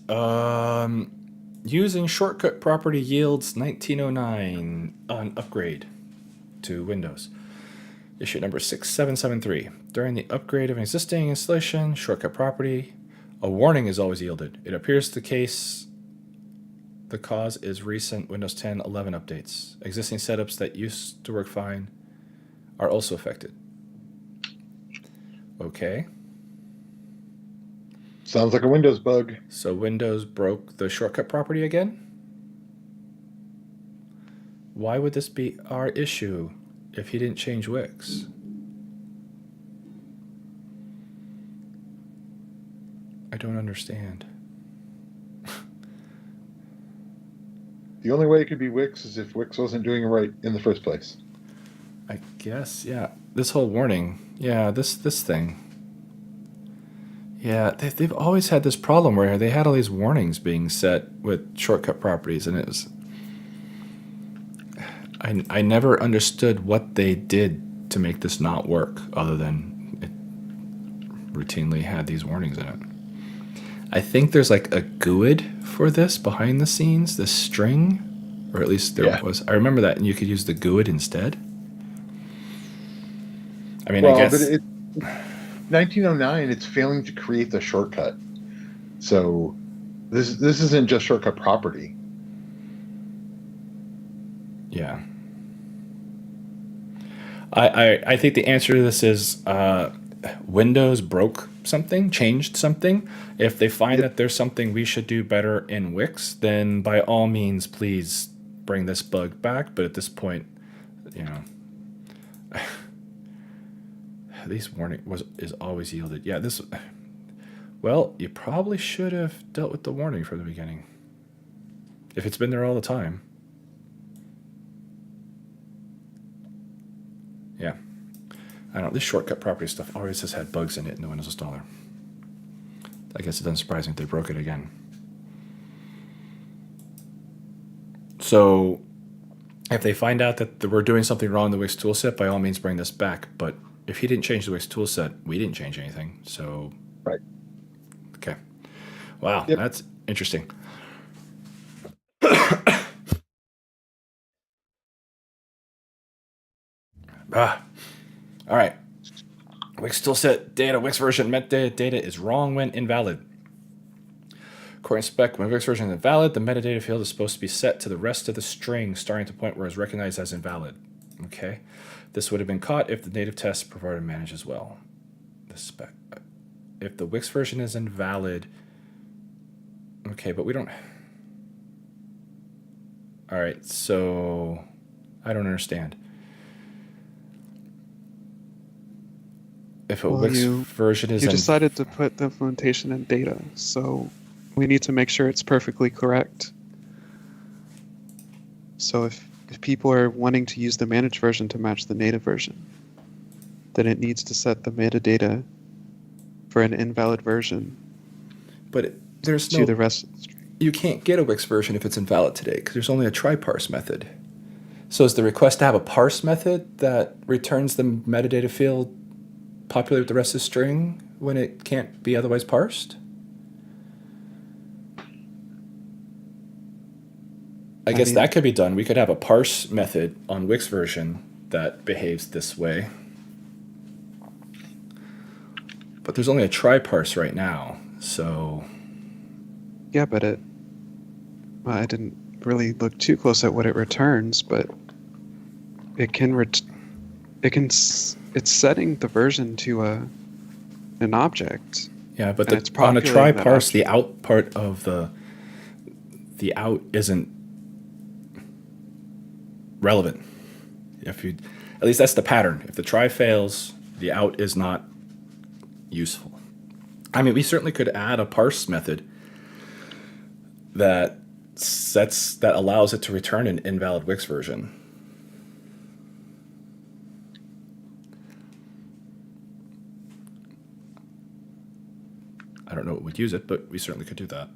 Using shortcut property yields 1909 on upgrade to Windows. Issue number 6773. During the upgrade of an existing installation, shortcut property, a warning is always yielded. It appears the cause is recent Windows 10 11 updates. Existing setups that used to work fine are also affected. Okay. Sounds like a Windows bug. So Windows broke the shortcut property again? Why would this be our issue if he didn't change WiX? I don't understand. The only way it could be WiX is if WiX wasn't doing it right in the first place. I guess, yeah. This whole warning, yeah, this thing. Yeah, they've always had this problem where they had all these warnings being set with shortcut properties, and it was... I never understood what they did to make this not work, other than it routinely had these warnings in it. I think there's like a GUID for this behind the scenes, this string, or at least there was. I remember that, and you could use the GUID instead. I mean, well, I guess... but 1909, it's failing to create the shortcut. So this isn't just shortcut property. Yeah. I think the answer to this is Windows broke something, changed something. If they find that there's something we should do better in WiX, then by all means, please bring this bug back. But at this point, you know, these warning is always yielded. Yeah, this. Well, you probably should have dealt with the warning from the beginning. If it's been there all the time. Yeah. I don't know. This shortcut property stuff always has had bugs in it in the Windows installer. I guess it's unsurprising if they broke it again. So if they find out that we're doing something wrong in the WiX toolset, by all means bring this back. But if he didn't change the WiX toolset, we didn't change anything. So, right. Okay. Wow, yep. That's interesting. All right. WiX toolset data, WiX version metadata data is wrong when invalid. According to spec, when WiX version is invalid, the metadata field is supposed to be set to the rest of the string, starting at the point where it's recognized as invalid. Okay. This would have been caught if the native test provider manages well. The spec. If the WiX version is invalid. Okay, but we don't. All right, so I don't understand. If a Well, WiX you version is you decided to put the implementation in data, so we need to make sure it's perfectly correct. So if people are wanting to use the managed version to match the native version, then it needs to set the metadata for an invalid version but there's to no. the rest of the string. You can't get a WiX version if it's invalid today because there's only a try parse method. So is the request to have a parse method that returns the metadata field populated with the rest of the string when it can't be otherwise parsed? I guess that could be done. We could have a parse method on WiX version that behaves this way. But there's only a try parse right now, so. Yeah, but I didn't really look too close at what it returns, but it's setting the version to an object. Yeah, but And it's on a populating try that parse, the object. out part of the out isn't relevant. If you, at least that's the pattern. If the try fails, the out is not useful. I mean, we certainly could add a parse method that allows it to return an invalid WiX version. I don't know what would use it, but we certainly could do that.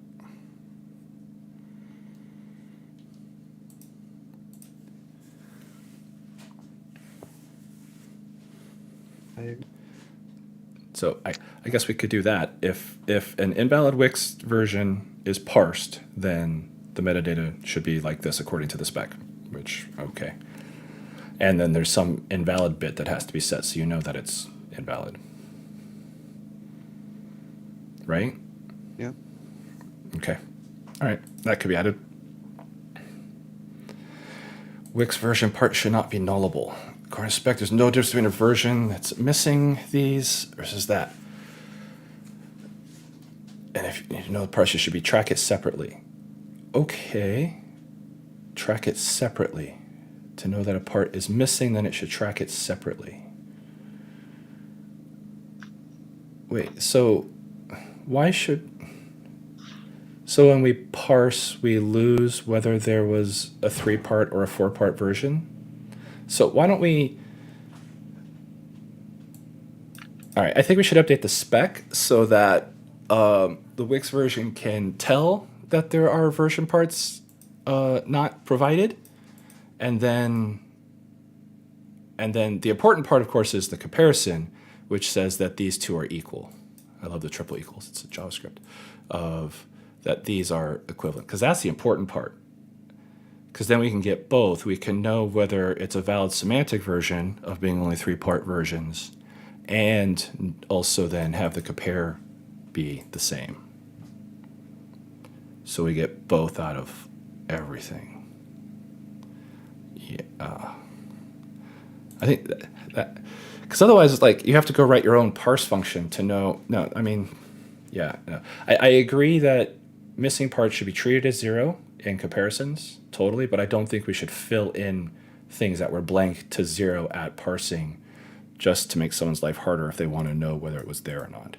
So I guess we could do that. If an invalid WiX version is parsed, then the metadata should be like this according to the spec, which, okay. And then there's some invalid bit that has to be set so you know that it's invalid. Right? Yeah. Okay. All right. That could be added. WiX version part should not be nullable. According to spec, there's no difference between a version that's missing these versus that. And if you need to know the parts, you should be track it separately. Okay. Track it separately. To know that a part is missing, then it should track it separately. Wait, so why should... So when we parse, we lose whether there was a 3-part or a 4-part version? So why don't we... All right, I think we should update the spec so that the WiX version can tell that there are version parts not provided. And then the important part, of course, is the comparison, which says that these two are equal. I love the triple equals. It's a JavaScript of that these are equivalent, because that's the important part. Because then we can get both. We can know whether it's a valid semantic version of being only 3-part versions, and also then have the compare be the same. So we get both out of everything. Yeah. I think that because otherwise it's like you have to go write your own parse function to know. No, I mean, yeah. No. I agree that missing parts should be treated as 0 in comparisons, totally, but I don't think we should fill in things that were blank to 0 at parsing just to make someone's life harder if they want to know whether it was there or not.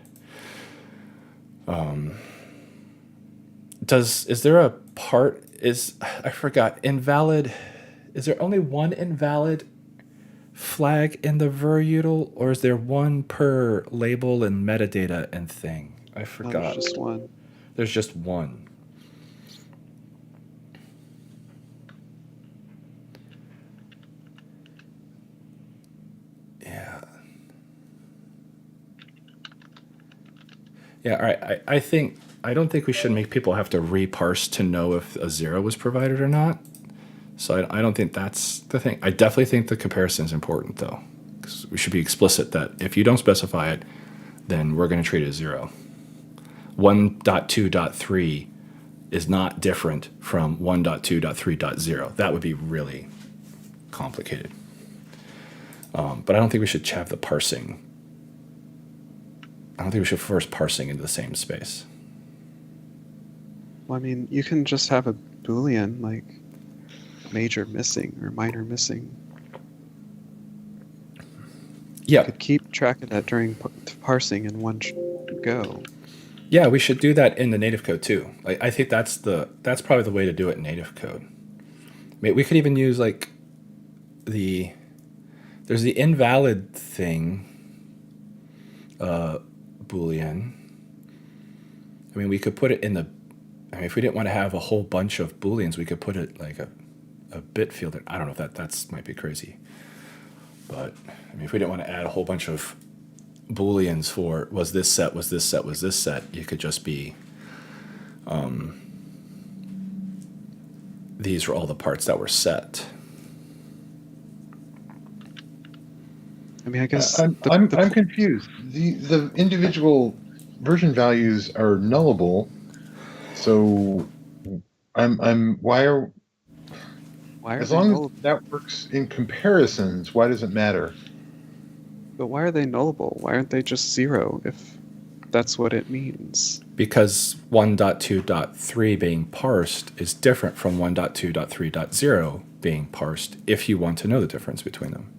Is there a part, I forgot, invalid, is there only one invalid flag in the verutil, or is there one per label and metadata and thing? I forgot. There's just one. There's just one. Yeah. Yeah, all right. I don't think we should make people have to reparse to know if a 0 was provided or not. So I don't think that's the thing. I definitely think the comparison is important, though. Because we should be explicit that if you don't specify it, then we're going to treat it as 0. 1.2.3 is not different from 1.2.3.0. That would be really complicated. But I don't think we should have the parsing. I don't think we should force parsing into the same space. Well, I mean, you can just have a Boolean like major missing or minor missing. You Yeah, could keep track of that during parsing in one go. yeah, we should do that in the native code too. Like, I think that's probably the way to do it in native code. We could even use like there's the invalid thing, Boolean. I mean, we could put it in the. I mean, if we didn't want to have a whole bunch of Booleans, we could put it like a bit field. I don't know if that's might be crazy. But I mean, if we didn't want to add a whole bunch of Booleans for was this set, was this set, was this set, you could just be these were all the parts that were set. I mean, I guess I'm confused. The individual version values are nullable, so why are as they long nullable? as that works in comparisons, why does it matter? But why are they nullable? Why aren't they just 0 if that's what it means? Because 1.2.3 being parsed is different from 1.2.3.0 being parsed if you want to know the difference between them.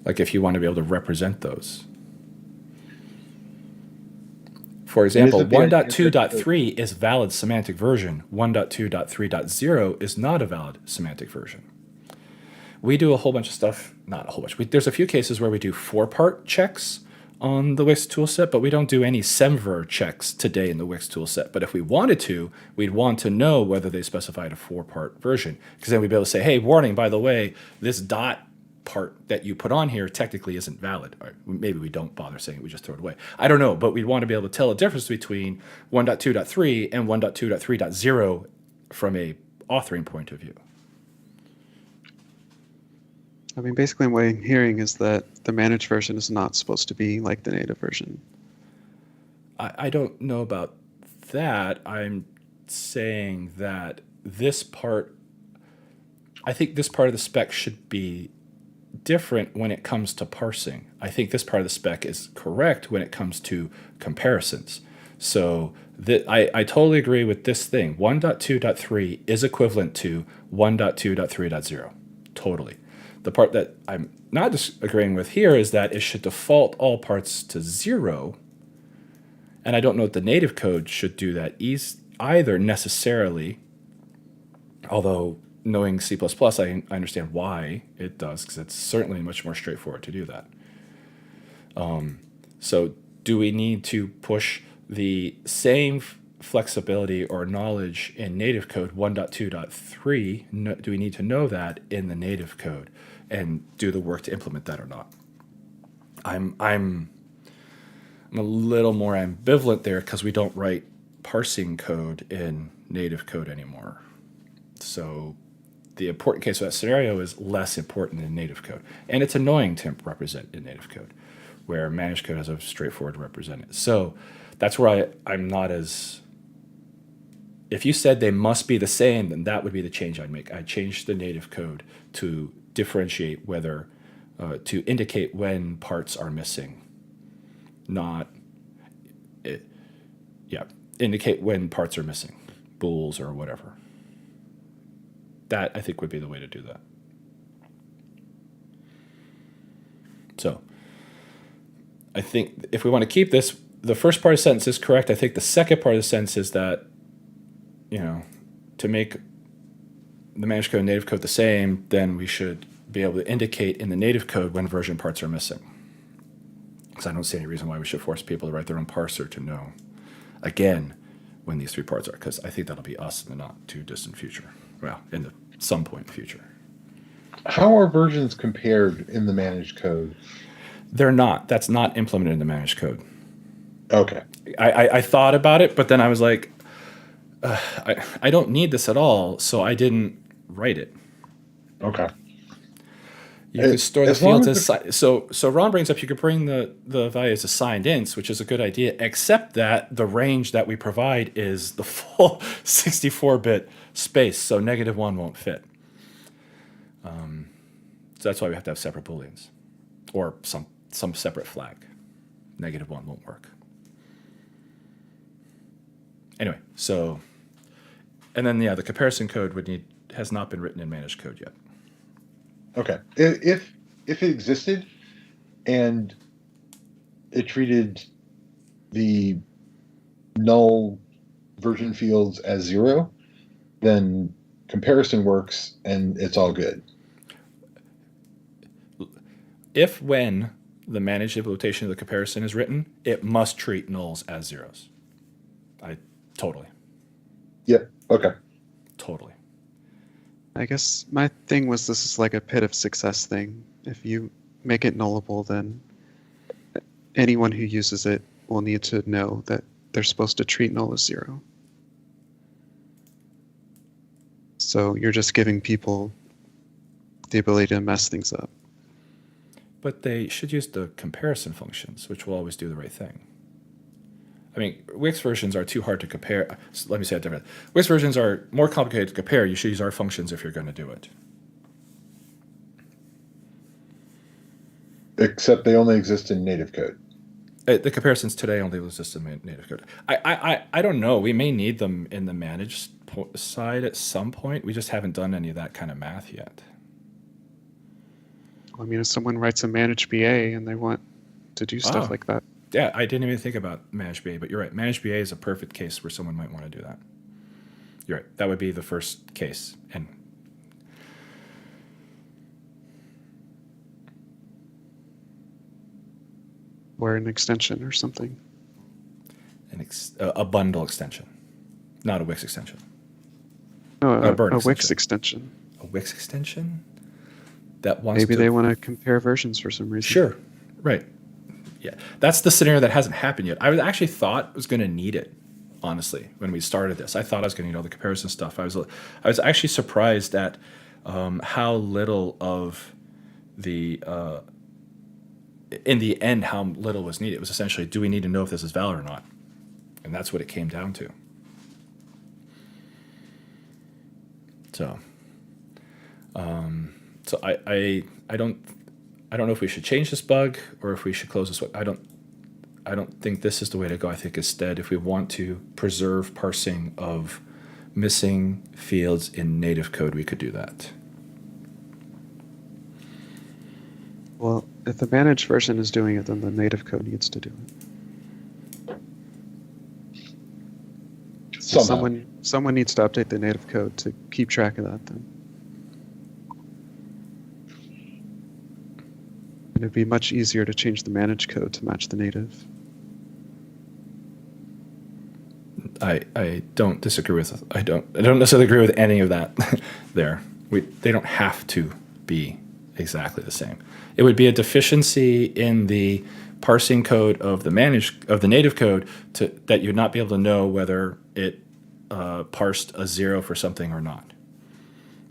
Like if you want to be able to represent those. For example, 1.2.3 is valid semantic version. 1.2.3.0 is not a valid semantic version. We do a whole bunch of stuff, not a whole bunch. There's a few cases where we do 4-part checks on the WiX toolset, but we don't do any semver checks today in the WiX toolset. But if we wanted to, we'd want to know whether they specified a 4-part version, because then we'd be able to say, hey, warning, by the way, this dot part that you put on here technically isn't valid. Or maybe we don't bother saying it, we just throw it away. I don't know, but we'd want to be able to tell a difference between 1.2.3 and 1.2.3.0 from a authoring point of view. I mean, basically what I'm hearing is that the managed version is not supposed to be like the native version. I don't know about that. I'm saying that this part, I think this part of the spec should be different when it comes to parsing. I think this part of the spec is correct when it comes to comparisons. So I totally agree with this thing. 1.2.3 is equivalent to 1.2.3.0. Totally. The part that I'm not disagreeing with here is that it should default all parts to 0. And I don't know if the native code should do that either necessarily, although knowing C++, I understand why it does, because it's certainly much more straightforward to do that. So do we need to push the same flexibility or knowledge in native code 1.2.3? Do we need to know that in the native code and do the work to implement that or not? I'm a little more ambivalent there because we don't write parsing code in native code anymore. So the important case of that scenario is less important in native code. And it's annoying to represent in native code, where managed code has a straightforward representative. So that's where I'm not as... If you said they must be the same, then that would be the change I'd make. I'd change the native code to differentiate whether, to indicate when parts are missing. Indicate when parts are missing, bools or whatever. That, I think, would be the way to do that. So I think if we want to keep this, the first part of the sentence is correct. I think the second part of the sentence is that, to make the managed code and native code the same, then we should be able to indicate in the native code when version parts are missing. Because I don't see any reason why we should force people to write their own parser to know, again, when these 3 parts are, because I think that'll be us in the not too distant future. Well, in some point in the future. How are versions compared in the managed code? They're not. That's not implemented in the managed code. Okay. I thought about it, but then I was like, I don't need this at all, so I didn't write it. Okay. You could store the fields as so Ron brings up you could bring the values as signed ints, which is a good idea, except that the range that we provide is the full 64-bit space, so -1 won't fit. So that's why we have to have separate booleans. or some separate flag. -1 won't work. Anyway, so, and then the comparison code has not been written in managed code yet. Okay. If it existed and it treated the null version fields as 0, then comparison works and it's all good. If when the managed implementation of the comparison is written, it must treat nulls as zeros. Totally. Yep. Okay. Totally. I guess my thing was this is like a pit of success thing. If you make it nullable, then anyone who uses it will need to know that they're supposed to treat null as 0. So you're just giving people the ability to mess things up. But they should use the comparison functions, which will always do the right thing. I mean, WiX versions are too hard to compare. Let me say it differently. WiX versions are more complicated to compare. You should use our functions if you're going to do it. Except they only exist in native code. The comparisons today only exist in native code. I don't know. We may need them in the managed side at some point. We just haven't done any of that kind of math yet. I mean, if someone writes a managed BA and they want to do stuff like that. Yeah, I didn't even think about managed BA, but you're right. Managed BA is a perfect case where someone might want to do that. You're right. That would be the first case. And or an extension or something. A bundle extension, not a WiX extension. No, a burn WiX extension. A WiX extension that wants Maybe they want to compare versions for some reason. Sure, right. Yeah, that's the scenario that hasn't happened yet. I actually thought I was going to need it, honestly, when we started this. I thought I was going to need all the comparison stuff. I was actually surprised at how little of the in the end, how little was needed. It was essentially, do we need to know if this is valid or not? And that's what it came down to. So, I don't know if we should change this bug or if we should close this one. I don't think this is the way to go. I think instead, if we want to preserve parsing of missing fields in native code, we could do that. Well, if the managed version is doing it, then the native code needs to do it. So someone needs to update the native code to keep track of that then. And it'd be much easier to change the managed code to match the native. I don't disagree with. I don't necessarily agree with any of that. There, they don't have to be exactly the same. It would be a deficiency in the parsing code of the native code that you'd not be able to know whether it parsed a 0 for something or not.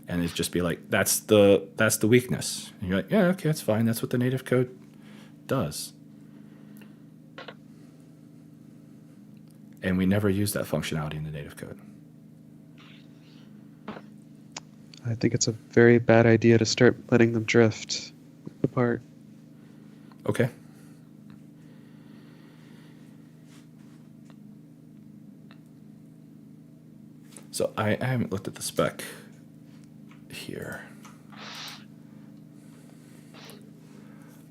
And it'd just be like, that's the weakness. And you're like, yeah, okay, that's fine. That's what the native code does. And we never use that functionality in the native code. I think it's a very bad idea to start letting them drift apart. Okay. So I haven't looked at the spec here.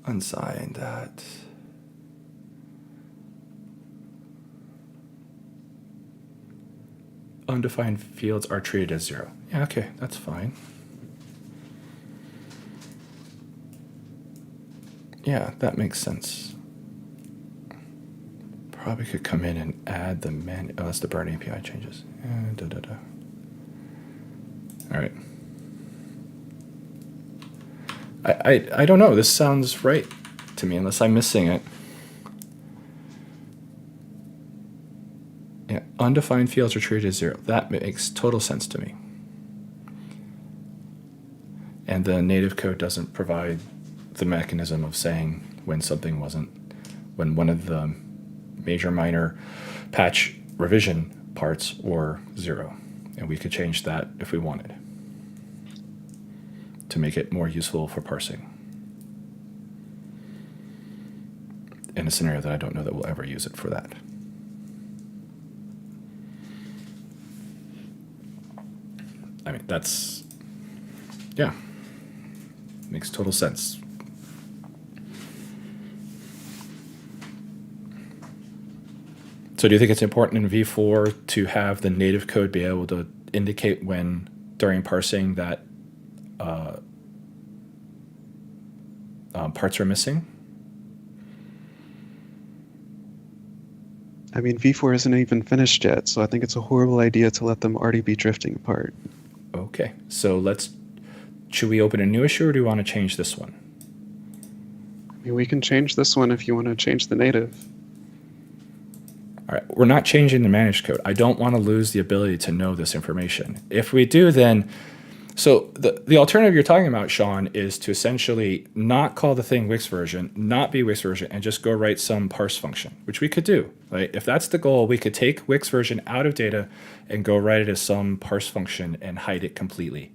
Unsigned that. Undefined fields are treated as 0. Yeah, okay, that's fine. Yeah, that makes sense. Probably could come in and add the oh, that's the burn API changes. All right. I don't know. This sounds right to me, unless I'm missing it. Yeah, undefined fields are treated as 0. That makes total sense to me. And the native code doesn't provide the mechanism of saying when something wasn't, when one of the major minor patch revision parts were 0. And we could change that if we wanted to make it more useful for parsing. in a scenario that I don't know that we'll ever use it for that. I mean, that's, yeah, makes total sense. So do you think it's important in V4 to have the native code be able to indicate when, during parsing, that parts are missing? I mean, V4 isn't even finished yet, so I think it's a horrible idea to let them already be drifting apart. Okay, so should we open a new issue, or do you want to change this one? I mean, we can change this one if you want to change the native. All right, we're not changing the managed code. I don't want to lose the ability to know this information. If we do, then, so the alternative you're talking about, Sean, is to essentially not call the thing WiX version, not be WiX version, and just go write some parse function, which we could do. Right? If that's the goal, we could take WiX version out of data and go write it as some parse function and hide it completely.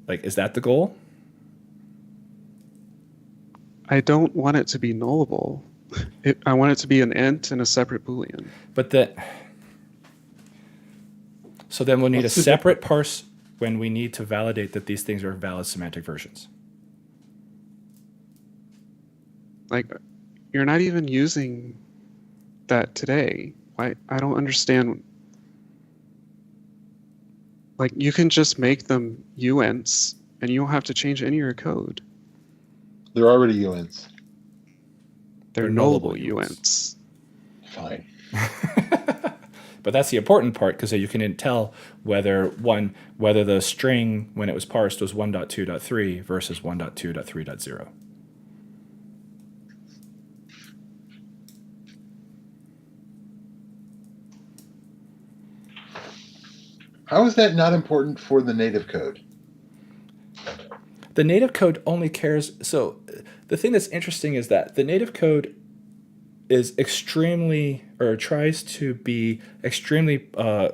Like, is that the goal? I don't want it to be nullable. I want it to be an int and a separate Boolean. But so then we'll need a separate parse when we need to validate that these things are valid semantic versions. Like, you're not even using that today. I don't understand. Like, you can just make them uints, and you don't have to change any of your code. They're already uints. They're nullable uints. Fine. But that's the important part, because you can tell whether the string, when it was parsed, was 1.2.3 versus 1.2.3.0. How is that not important for the native code? The native code only cares. So the thing that's interesting is that the native code is extremely, or tries to be extremely I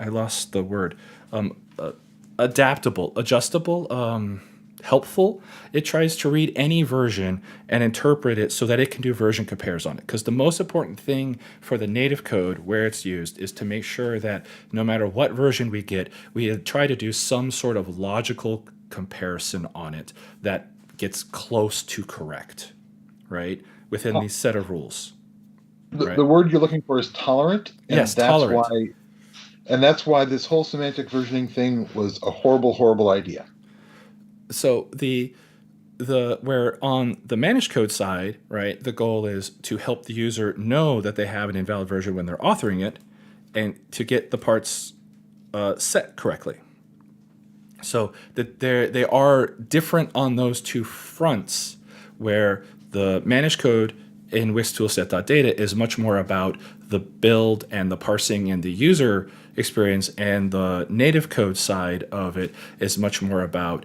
lost the word. Adaptable, adjustable, helpful. It tries to read any version and interpret it so that it can do version compares on it. Because the most important thing for the native code where it's used is to make sure that no matter what version we get, we try to do some sort of logical comparison on it that gets close to correct, right? Within these set of rules. The word you're looking for is tolerant. And yes, tolerant. That's why this whole semantic versioning thing was a horrible, horrible idea. So where on the managed code side, right, the goal is to help the user know that they have an invalid version when they're authoring it, and to get the parts set correctly. So that they are different on those two fronts, where the managed code in WiX toolset.data is much more about the build and the parsing and the user experience, and the native code side of it is much more about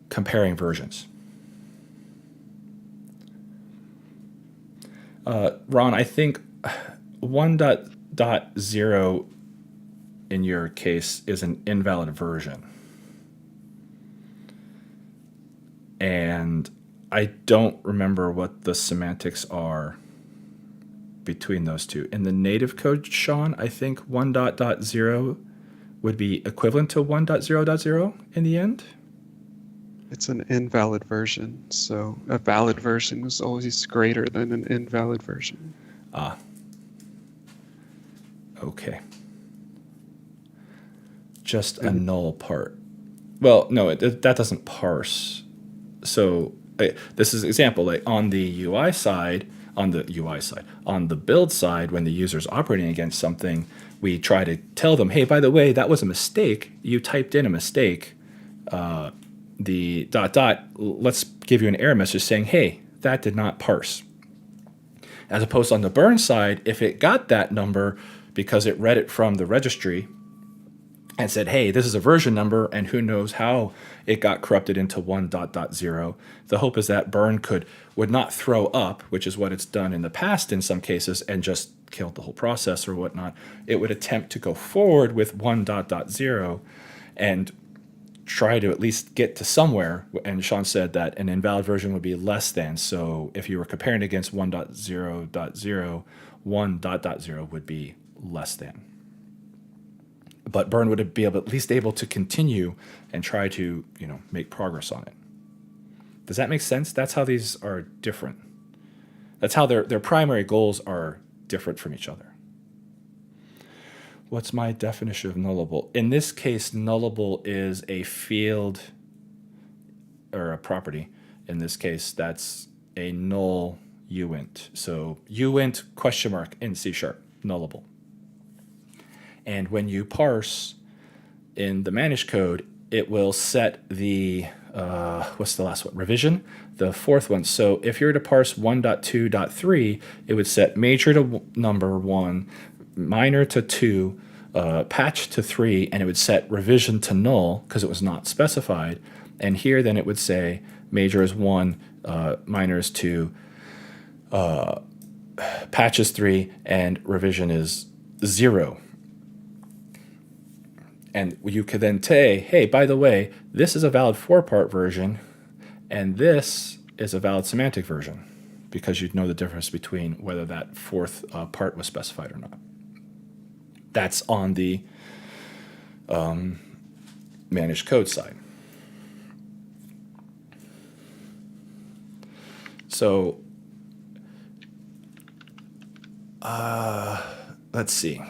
comparing versions. Ron, I think 1.0 in your case is an invalid version. And I don't remember what the semantics are between those two. In the native code, Sean, I think 1.0 would be equivalent to 1.0.0 in the end. It's an invalid version, so a valid version is always greater than an invalid version. Ah. Okay. Just a null part. Well, no, that doesn't parse. So this is an example, like on the build side, when the user's operating against something, we try to tell them, hey, by the way, that was a mistake. You typed in a mistake. The ... let's give you an error message saying, hey, that did not parse. As opposed to on the burn side, if it got that number because it read it from the registry and said, hey, this is a version number, and who knows how it got corrupted into 1.0. The hope is that burn would not throw up, which is what it's done in the past in some cases, and just killed the whole process or whatnot. It would attempt to go forward with 1.0 and try to at least get to somewhere. And Sean said that an invalid version would be less than. So if you were comparing against 1.0.0, 1.0 would be less than. But Burn would be at least able to continue and try to, make progress on it. Does that make sense? That's how these are different. That's how their primary goals are different from each other. What's my definition of nullable? In this case, nullable is a field or a property. In this case, that's a null uint. So uint question mark in C#, nullable. And when you parse in the managed code, it will set the, what's the last one? Revision, the fourth one. So if you were to parse 1.2.3, it would set major to number 1, minor to 2, patch to 3, and it would set revision to null because it was not specified. And here then it would say major is 1, minor is 2, patch is 3, and revision is 0. And you could then say, hey, by the way, this is a valid 4-part version, and this is a valid semantic version, because you'd know the difference between whether that fourth part was specified or not. That's on the managed code side. So let's see.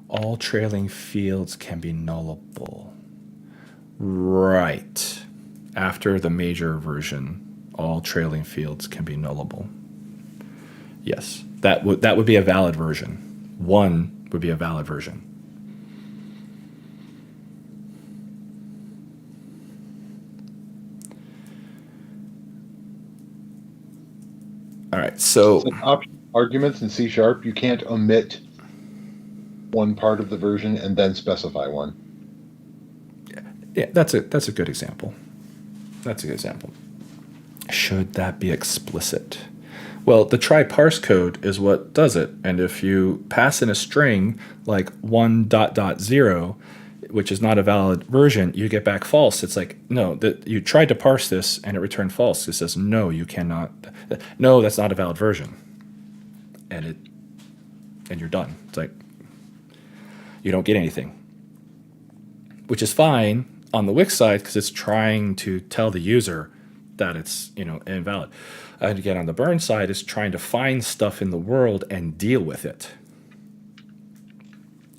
All trailing fields can be nullable. Right. After the major version, all trailing fields can be nullable. Yes, that would be a valid version. 1 would be a valid version. All right, so option arguments in C#, you can't omit one part of the version and then specify one. yeah, that's a good example. That's a good example. Should that be explicit? Well, the try parse code is what does it. And if you pass in a string like 1.0, which is not a valid version, you get back false. It's like, no, that you tried to parse this and it returned false. It says, no, you cannot. No, that's not a valid version. And you're done. It's like, you don't get anything. Which is fine on the WiX side because it's trying to tell the user that it's, invalid. And again, on the Burn side, it's trying to find stuff in the world and deal with it,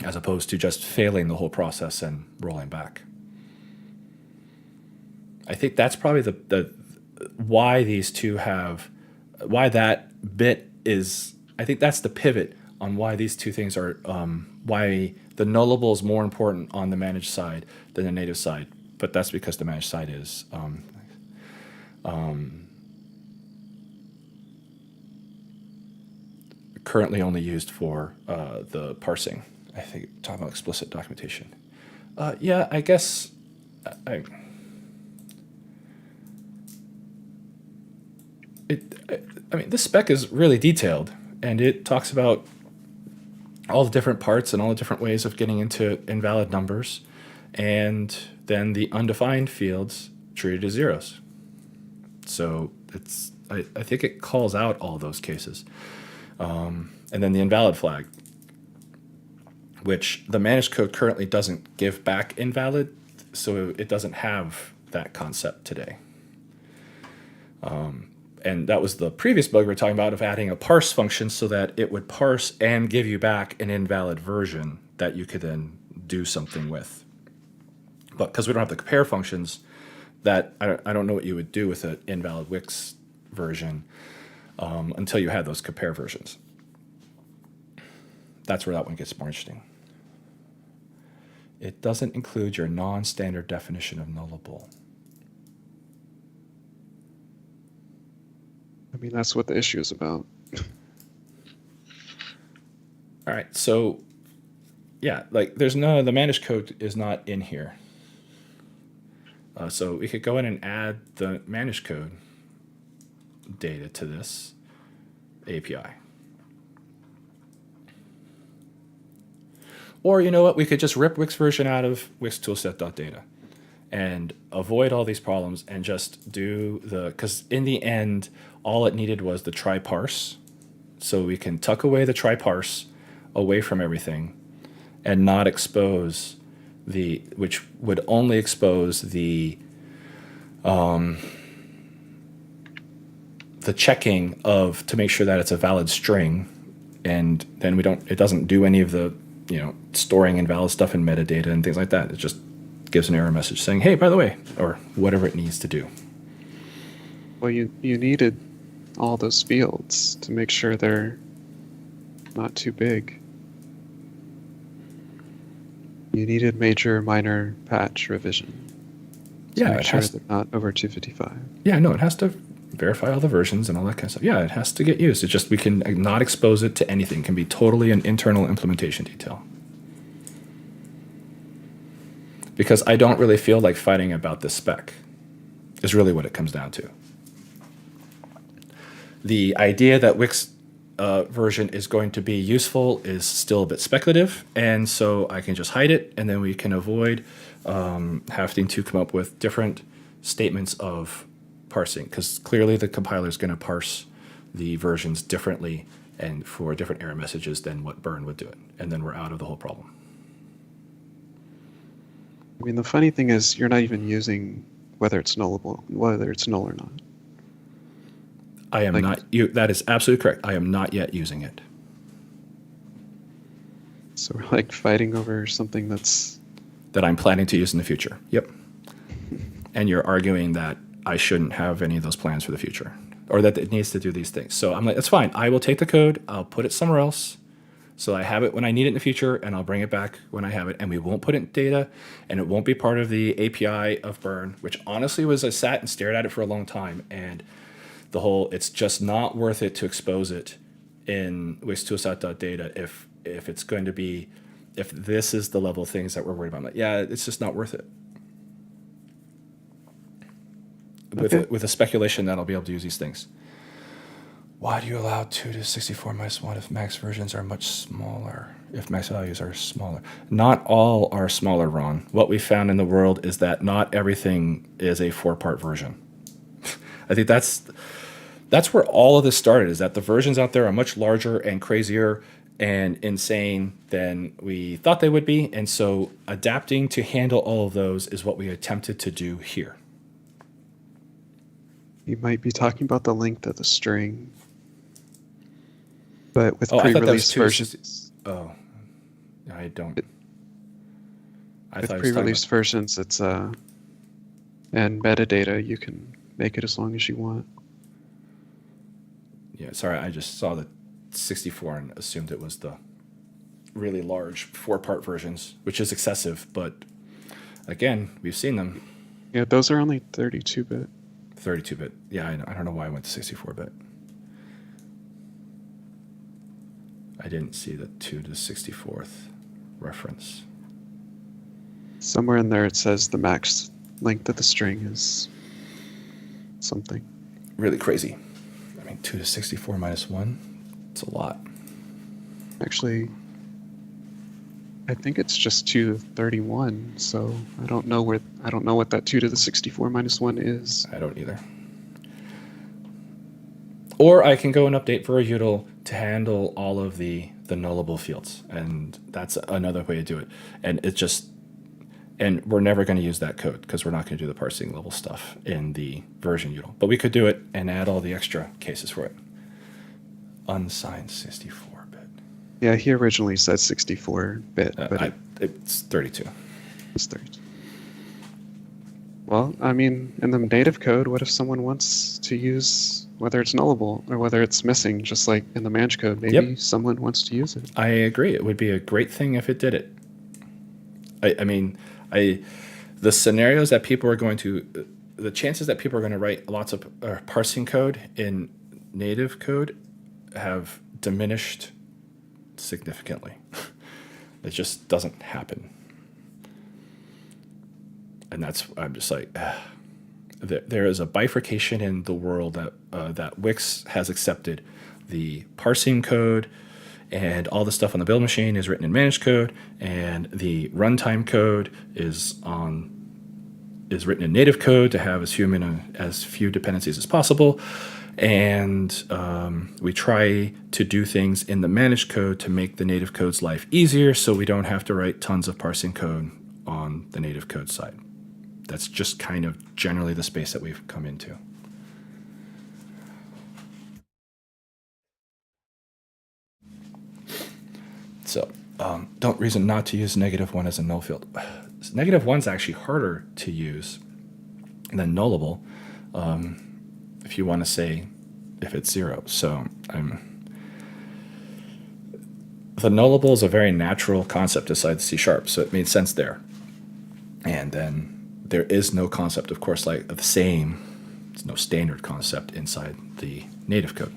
as opposed to just failing the whole process and rolling back. I think that's probably the why these two why that bit is. I think that's the pivot on why these two things are. Why the nullable is more important on the managed side than the native side, but that's because the managed side is. Currently only used for the parsing. I think talking about explicit documentation. Yeah, I guess. I mean, this spec is really detailed, and it talks about all the different parts and all the different ways of getting into invalid numbers, and then the undefined fields treated as zeros. So I think it calls out all those cases. And then the invalid flag, which the managed code currently doesn't give back invalid, so it doesn't have that concept today. And that was the previous bug we were talking about of adding a parse function so that it would parse and give you back an invalid version that you could then do something with. But because we don't have the compare functions, that I don't know what you would do with an invalid WiX version until you had those compare versions. That's where that one gets more interesting. It doesn't include your non-standard definition of nullable. I mean, that's what the issue is about. All right, so yeah, like the managed code is not in here. So we could go in and add the managed code data to this API. Or you know what? We could just rip Wix version out of Wix toolset.data and avoid all these problems and just do because in the end, all it needed was the try parse. So we can tuck away the try parse away from everything and not expose which would only expose the checking to make sure that it's a valid string. And then it doesn't do any of the, storing invalid stuff in metadata and things like that. It just gives an error message saying, hey, by the way, or whatever it needs to do. Well, you needed all those fields to make sure they're not too big. You needed major, minor, patch, revision. To make sure they're not over 255. Yeah, no, it has to verify all the versions and all that kind of stuff. Yeah, it has to get used. It's just we can not expose it to anything. It can be totally an internal implementation detail. Because I don't really feel like fighting about this spec is really what it comes down to. The idea that Wix version is going to be useful is still a bit speculative, and so I can just hide it, and then we can avoid having to come up with different statements of parsing, because clearly the compiler is going to parse the versions differently and for different error messages than what Burn would do it, and then we're out of the whole problem. I mean, the funny thing is you're not even using whether it's nullable, whether it's null or not. I am not. That is absolutely correct. I am not yet using it. So we're like fighting over something that I'm planning to use in the future. Yep. And you're arguing that I shouldn't have any of those plans for the future, or that it needs to do these things. So I'm like, that's fine. I will take the code. I'll put it somewhere else, so I have it when I need it in the future, and I'll bring it back when I have it. And we won't put it in data, and it won't be part of the API of Burn, which honestly I sat and stared at it for a long time, and it's just not worth it to expose it in wix-toolset.data if it's going to be, if this is the level of things that we're worried about. I'm like, yeah, it's just not worth it. With a speculation that I'll be able to use these things. Why do you allow 2 to 64 minus 1 if max versions are much smaller? If max values are smaller? Not all are smaller, Ron. What we found in the world is that not everything is a 4-part version. I think that's where all of this started, is that the versions out there are much larger and crazier and insane than we thought they would be. And so adapting to handle all of those is what we attempted to do here. You might be talking about the length of the string. But with pre-release versions... I don't... With pre-release versions, it's... and metadata, you can make it as long as you want. Yeah, sorry, I just saw the 64 and assumed it was the really large 4-part versions, which is excessive, but again, we've seen them. Yeah, those are only 32-bit. 32-bit. Yeah, I don't know why I went to 64-bit. I didn't see the 2 to 64th reference. Somewhere in there it says the max length of the string is something. Really crazy. I mean, 2 to 64 minus 1, it's a lot. Actually, I think it's just 2 to 31, so I don't know what that 2 to the 64 minus 1 is. I don't either. Or I can go and update VerUtil to handle all of the nullable fields, and that's another way to do it. And we're never going to use that code because we're not going to do the parsing level stuff in the version util. But we could do it and add all the extra cases for it. Unsigned 64-bit. Yeah, he originally said 64-bit, but it's 32. It's 32. Well, I mean, in the native code, what if someone wants to use, whether it's nullable or whether it's missing, just like in the manage code, maybe someone wants to use it. I agree. It would be a great thing if it did it. The scenarios that people are going to, the chances that people are going to write lots of parsing code in native code have diminished significantly. It just doesn't happen. And I'm just like, there is a bifurcation in the world that Wix has accepted the parsing code and all the stuff on the build machine is written in managed code, and the runtime code is written in native code to have as few dependencies as possible. And we try to do things in the managed code to make the native code's life easier, so we don't have to write tons of parsing code on the native code side. That's just kind of generally the space that we've come into. So don't reason not to use -1 as a null field. -1's actually harder to use than nullable if you want to say if it's 0. So the nullable is a very natural concept inside C#, so it made sense there. And then there is no concept, of course, like the same. There's no standard concept inside the native code.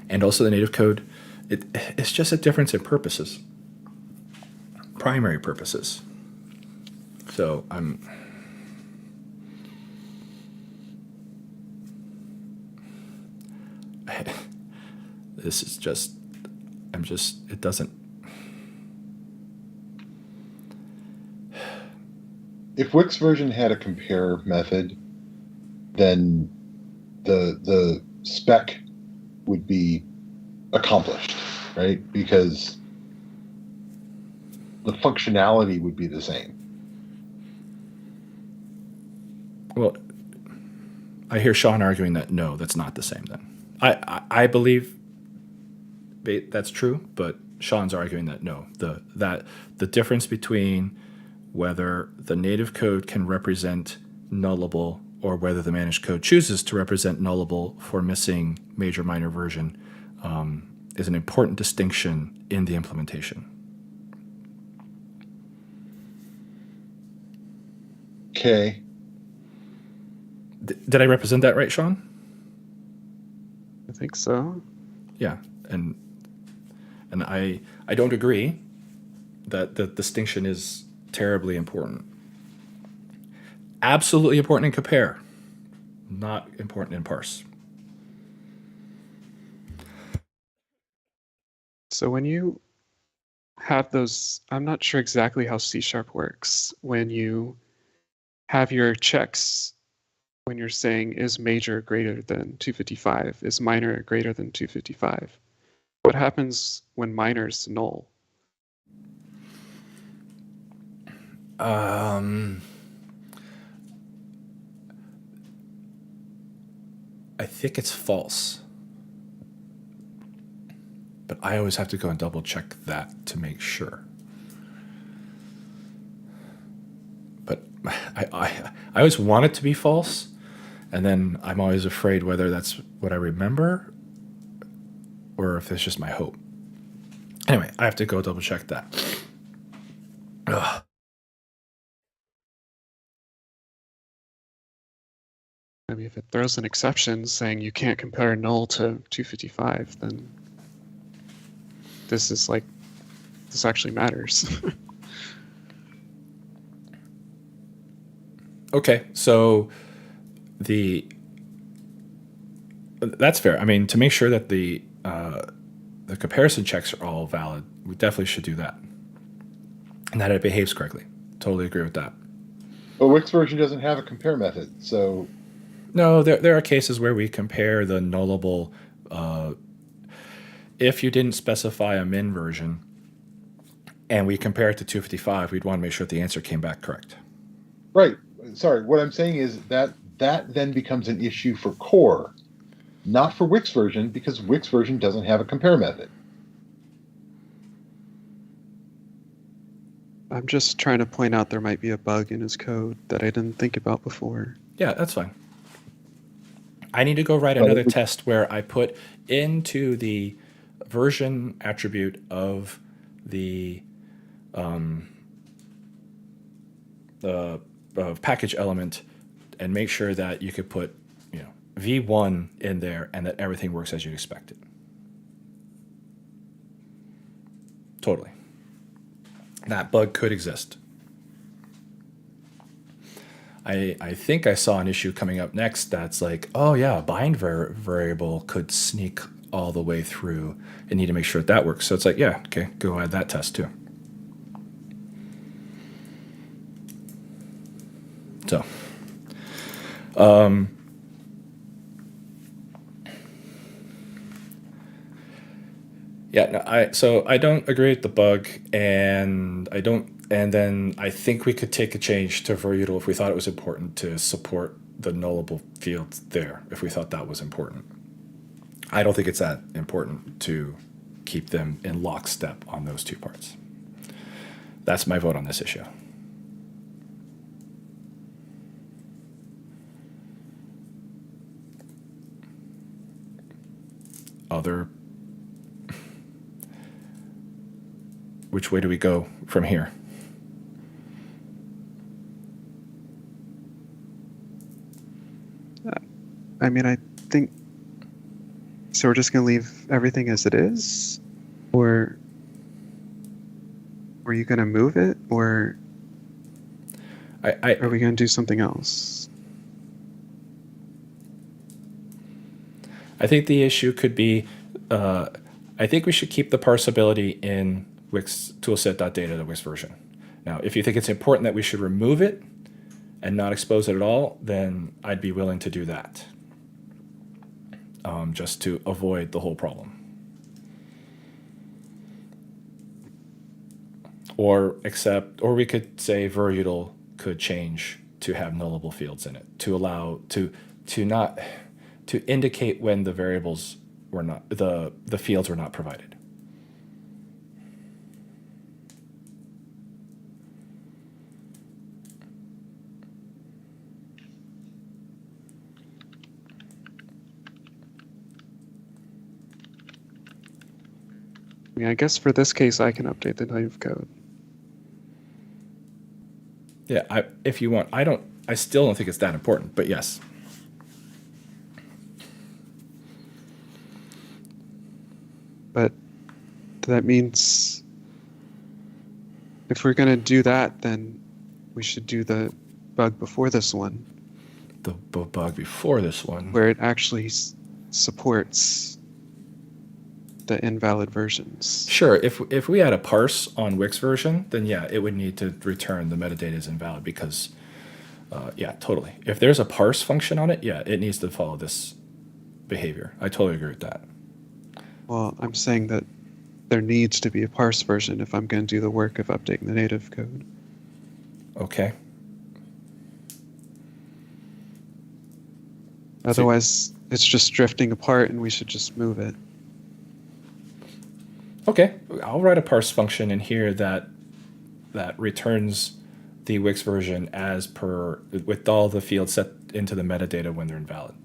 And also the native code, it's just a difference in purposes, primary purposes. So this is just, it doesn't. If WiX version had a compare method, then the spec would be accomplished, right? Because the functionality would be the same. Well, I hear Sean arguing that no, that's not the same then. I believe that's true, but Sean's arguing that no. The difference between whether the native code can represent nullable or whether the managed code chooses to represent nullable for missing major minor version is an important distinction in the implementation. Okay. Did I represent that right, Sean? I think so. Yeah, and I don't agree that the distinction is terribly important. Absolutely important in compare, not important in parse. So when you have those, I'm not sure exactly how C# works. When you have your checks, when you're saying is major greater than 255, is minor greater than 255, what happens when minor is null? I think it's false. But I always have to go and double check that to make sure. But I always want it to be false, and then I'm always afraid whether that's what I remember or if it's just my hope. Anyway, I have to go double check that. Ugh. I mean, if it throws an exception saying you can't compare null to 255, then this actually matters. Okay, so that's fair. I mean, to make sure that the comparison checks are all valid, we definitely should do that, and that it behaves correctly. Totally agree with that. But WiX version doesn't have a compare method, so No, there are cases where we compare the nullable. If you didn't specify a min version, and we compare it to 255, we'd want to make sure that the answer came back correct. right. Sorry, what I'm saying is that then becomes an issue for core, not for WiX version, because WiX version doesn't have a compare method. I'm just trying to point out there might be a bug in his code that I didn't think about before. Yeah, that's fine. I need to go write another test where I put into the version attribute of the package element and make sure that you could put v1 in there and that everything works as you'd expect it. Totally. That bug could exist. I think I saw an issue coming up next that's like, oh yeah, a bind variable could sneak all the way through and need to make sure that works. So it's like, yeah, okay, go add that test too. So, yeah, no, I don't agree with the bug, and then I think we could take a change to verutil if we thought it was important to support the nullable fields there, if we thought that was important. I don't think it's that important to keep them in lockstep on those two parts. That's my vote on this issue. Which way do we go from here? I mean, I think so. We're just going to leave everything as it is, or were you going to move it, or are we going to do something else? I think the issue could be, I think we should keep the parsability in Wix toolset.data, the Wix version. Now, if you think it's important that we should remove it and not expose it at all, then I'd be willing to do that, just to avoid the whole problem. Or we could say verutil could change to have nullable fields in it to allow to indicate when the variables were not, the fields were not provided. I mean, I guess for this case, I can update the native code. Yeah, if you want. I still don't think it's that important, but yes. But that means if we're going to do that, then we should do the bug before this one. The bug before this one, where it actually supports the invalid versions. Sure, if we had a parse on Wix version, then yeah, it would need to return the metadata is invalid because, yeah, totally. If there's a parse function on it, yeah, it needs to follow this behavior. I totally agree with that. Well, I'm saying that there needs to be a parse version if I'm going to do the work of updating the native code. Okay. Otherwise, it's just drifting apart and we should just move it. Okay, I'll write a parse function in here that returns the Wix version as per, with all the fields set into the metadata when they're invalid.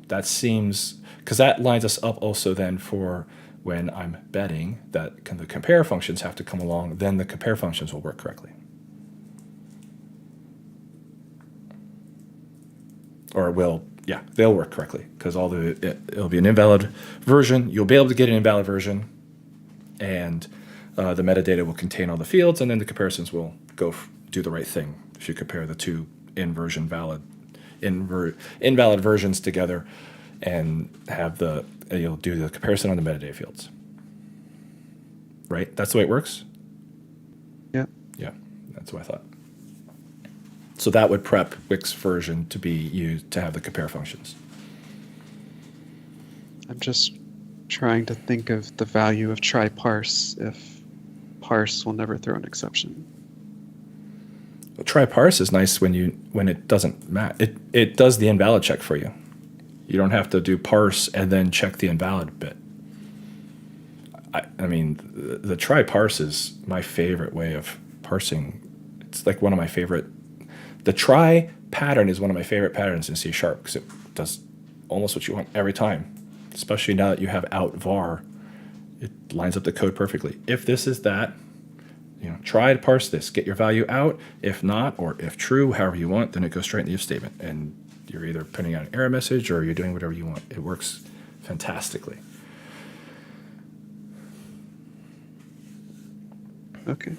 That seems, because that lines us up also then for when I'm betting that the compare functions have to come along, then the compare functions will work correctly. Or yeah, they'll work correctly because it'll be an invalid version. You'll be able to get an invalid version, and the metadata will contain all the fields, and then the comparisons will do the right thing. If you compare the two invalid versions together, and you'll do the comparison on the metadata fields. Right? That's the way it works? Yeah. Yeah, that's what I thought. So that would prep Wix version to be used to have the compare functions. I'm just trying to think of the value of try parse if parse will never throw an exception. Well, try parse is nice when it doesn't match. It does the invalid check for you. You don't have to do parse and then check the invalid bit. I mean, the try parse is my favorite way of parsing. It's like one of my favorite. The try pattern is one of my favorite patterns in C# because it does almost what you want every time, especially now that you have out var. It lines up the code perfectly. If this is that, try to parse this, get your value out. If not, or if true, however you want, then it goes straight in the if statement. And you're either putting out an error message or you're doing whatever you want. It works fantastically. Okay.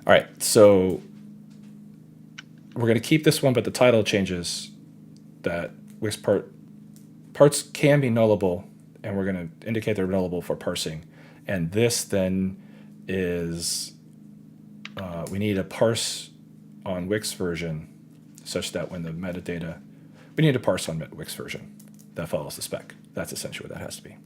All right, so we're going to keep this one, but the title changes that Wix parts can be nullable, and we're going to indicate they're nullable for parsing. And this then is, we need a parse on Wix version such that when the metadata, we need a parse on Wix version that follows the spec. That's essentially what that has to be.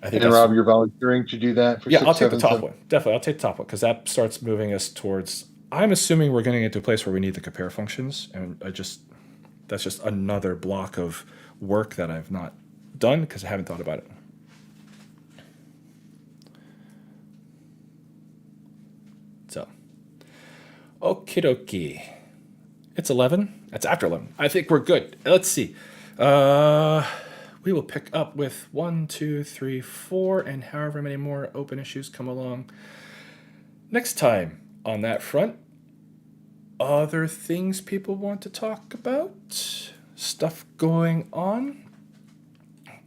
I think And that's, Rob, you're volunteering to do that for yeah, I'll take the top 677? one. Definitely, I'll take the top one because that starts moving us towards. I'm assuming we're getting into a place where we need the compare functions, and that's just another block of work that I've not done because I haven't thought about it. So, okie dokie. It's 11. That's after 11. I think we're good. Let's see. We will pick up with 1, 2, 3, 4, and however many more open issues come along next time on that front. Other things people want to talk about? Stuff going on?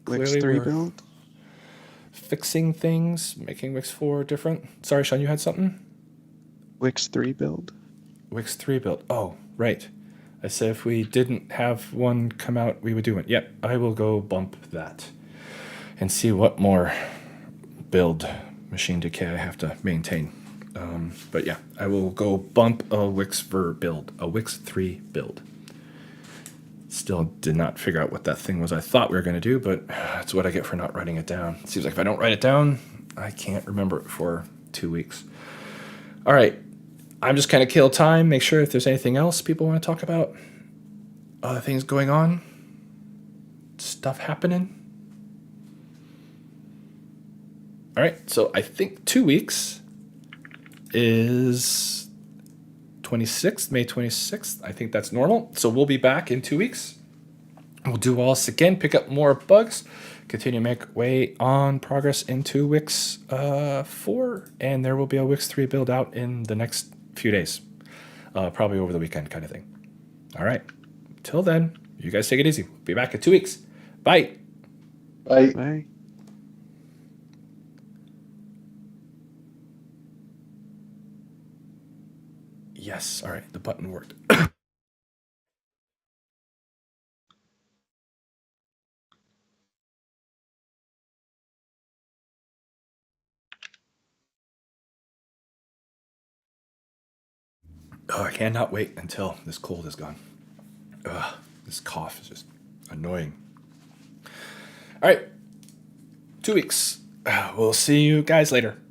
Wix Clearly 3 we're build. fixing things, making Wix 4 different. Sorry, Sean, you had something? Wix 3 build. Wix 3 build. Oh, right. I said if we didn't have one come out, we would do it. Yep, I will go bump that and see what more build machine decay I have to maintain. But yeah, I will go bump a Wix 3 build. Still did not figure out what that thing was I thought we were going to do, but that's what I get for not writing it down. It seems like if I don't write it down, I can't remember it for 2 weeks. All right. I'm just kind of kill time, make sure if there's anything else people want to talk about, other things going on, stuff happening. All right, so I think 2 weeks is 26th, May 26th. I think that's normal. So we'll be back in 2 weeks. We'll do all this again, pick up more bugs, continue to make way on progress into Wix 4, and there will be a Wix 3 build out in the next few days, probably over the weekend kind of thing. All right. Till then, you guys take it easy. Be back in 2 weeks. Bye. Bye. Bye. Yes. All right. The button worked. Oh, I cannot wait until this cold is gone. Ugh, this cough is just annoying. All right. 2 weeks. We'll see you guys later. Bye.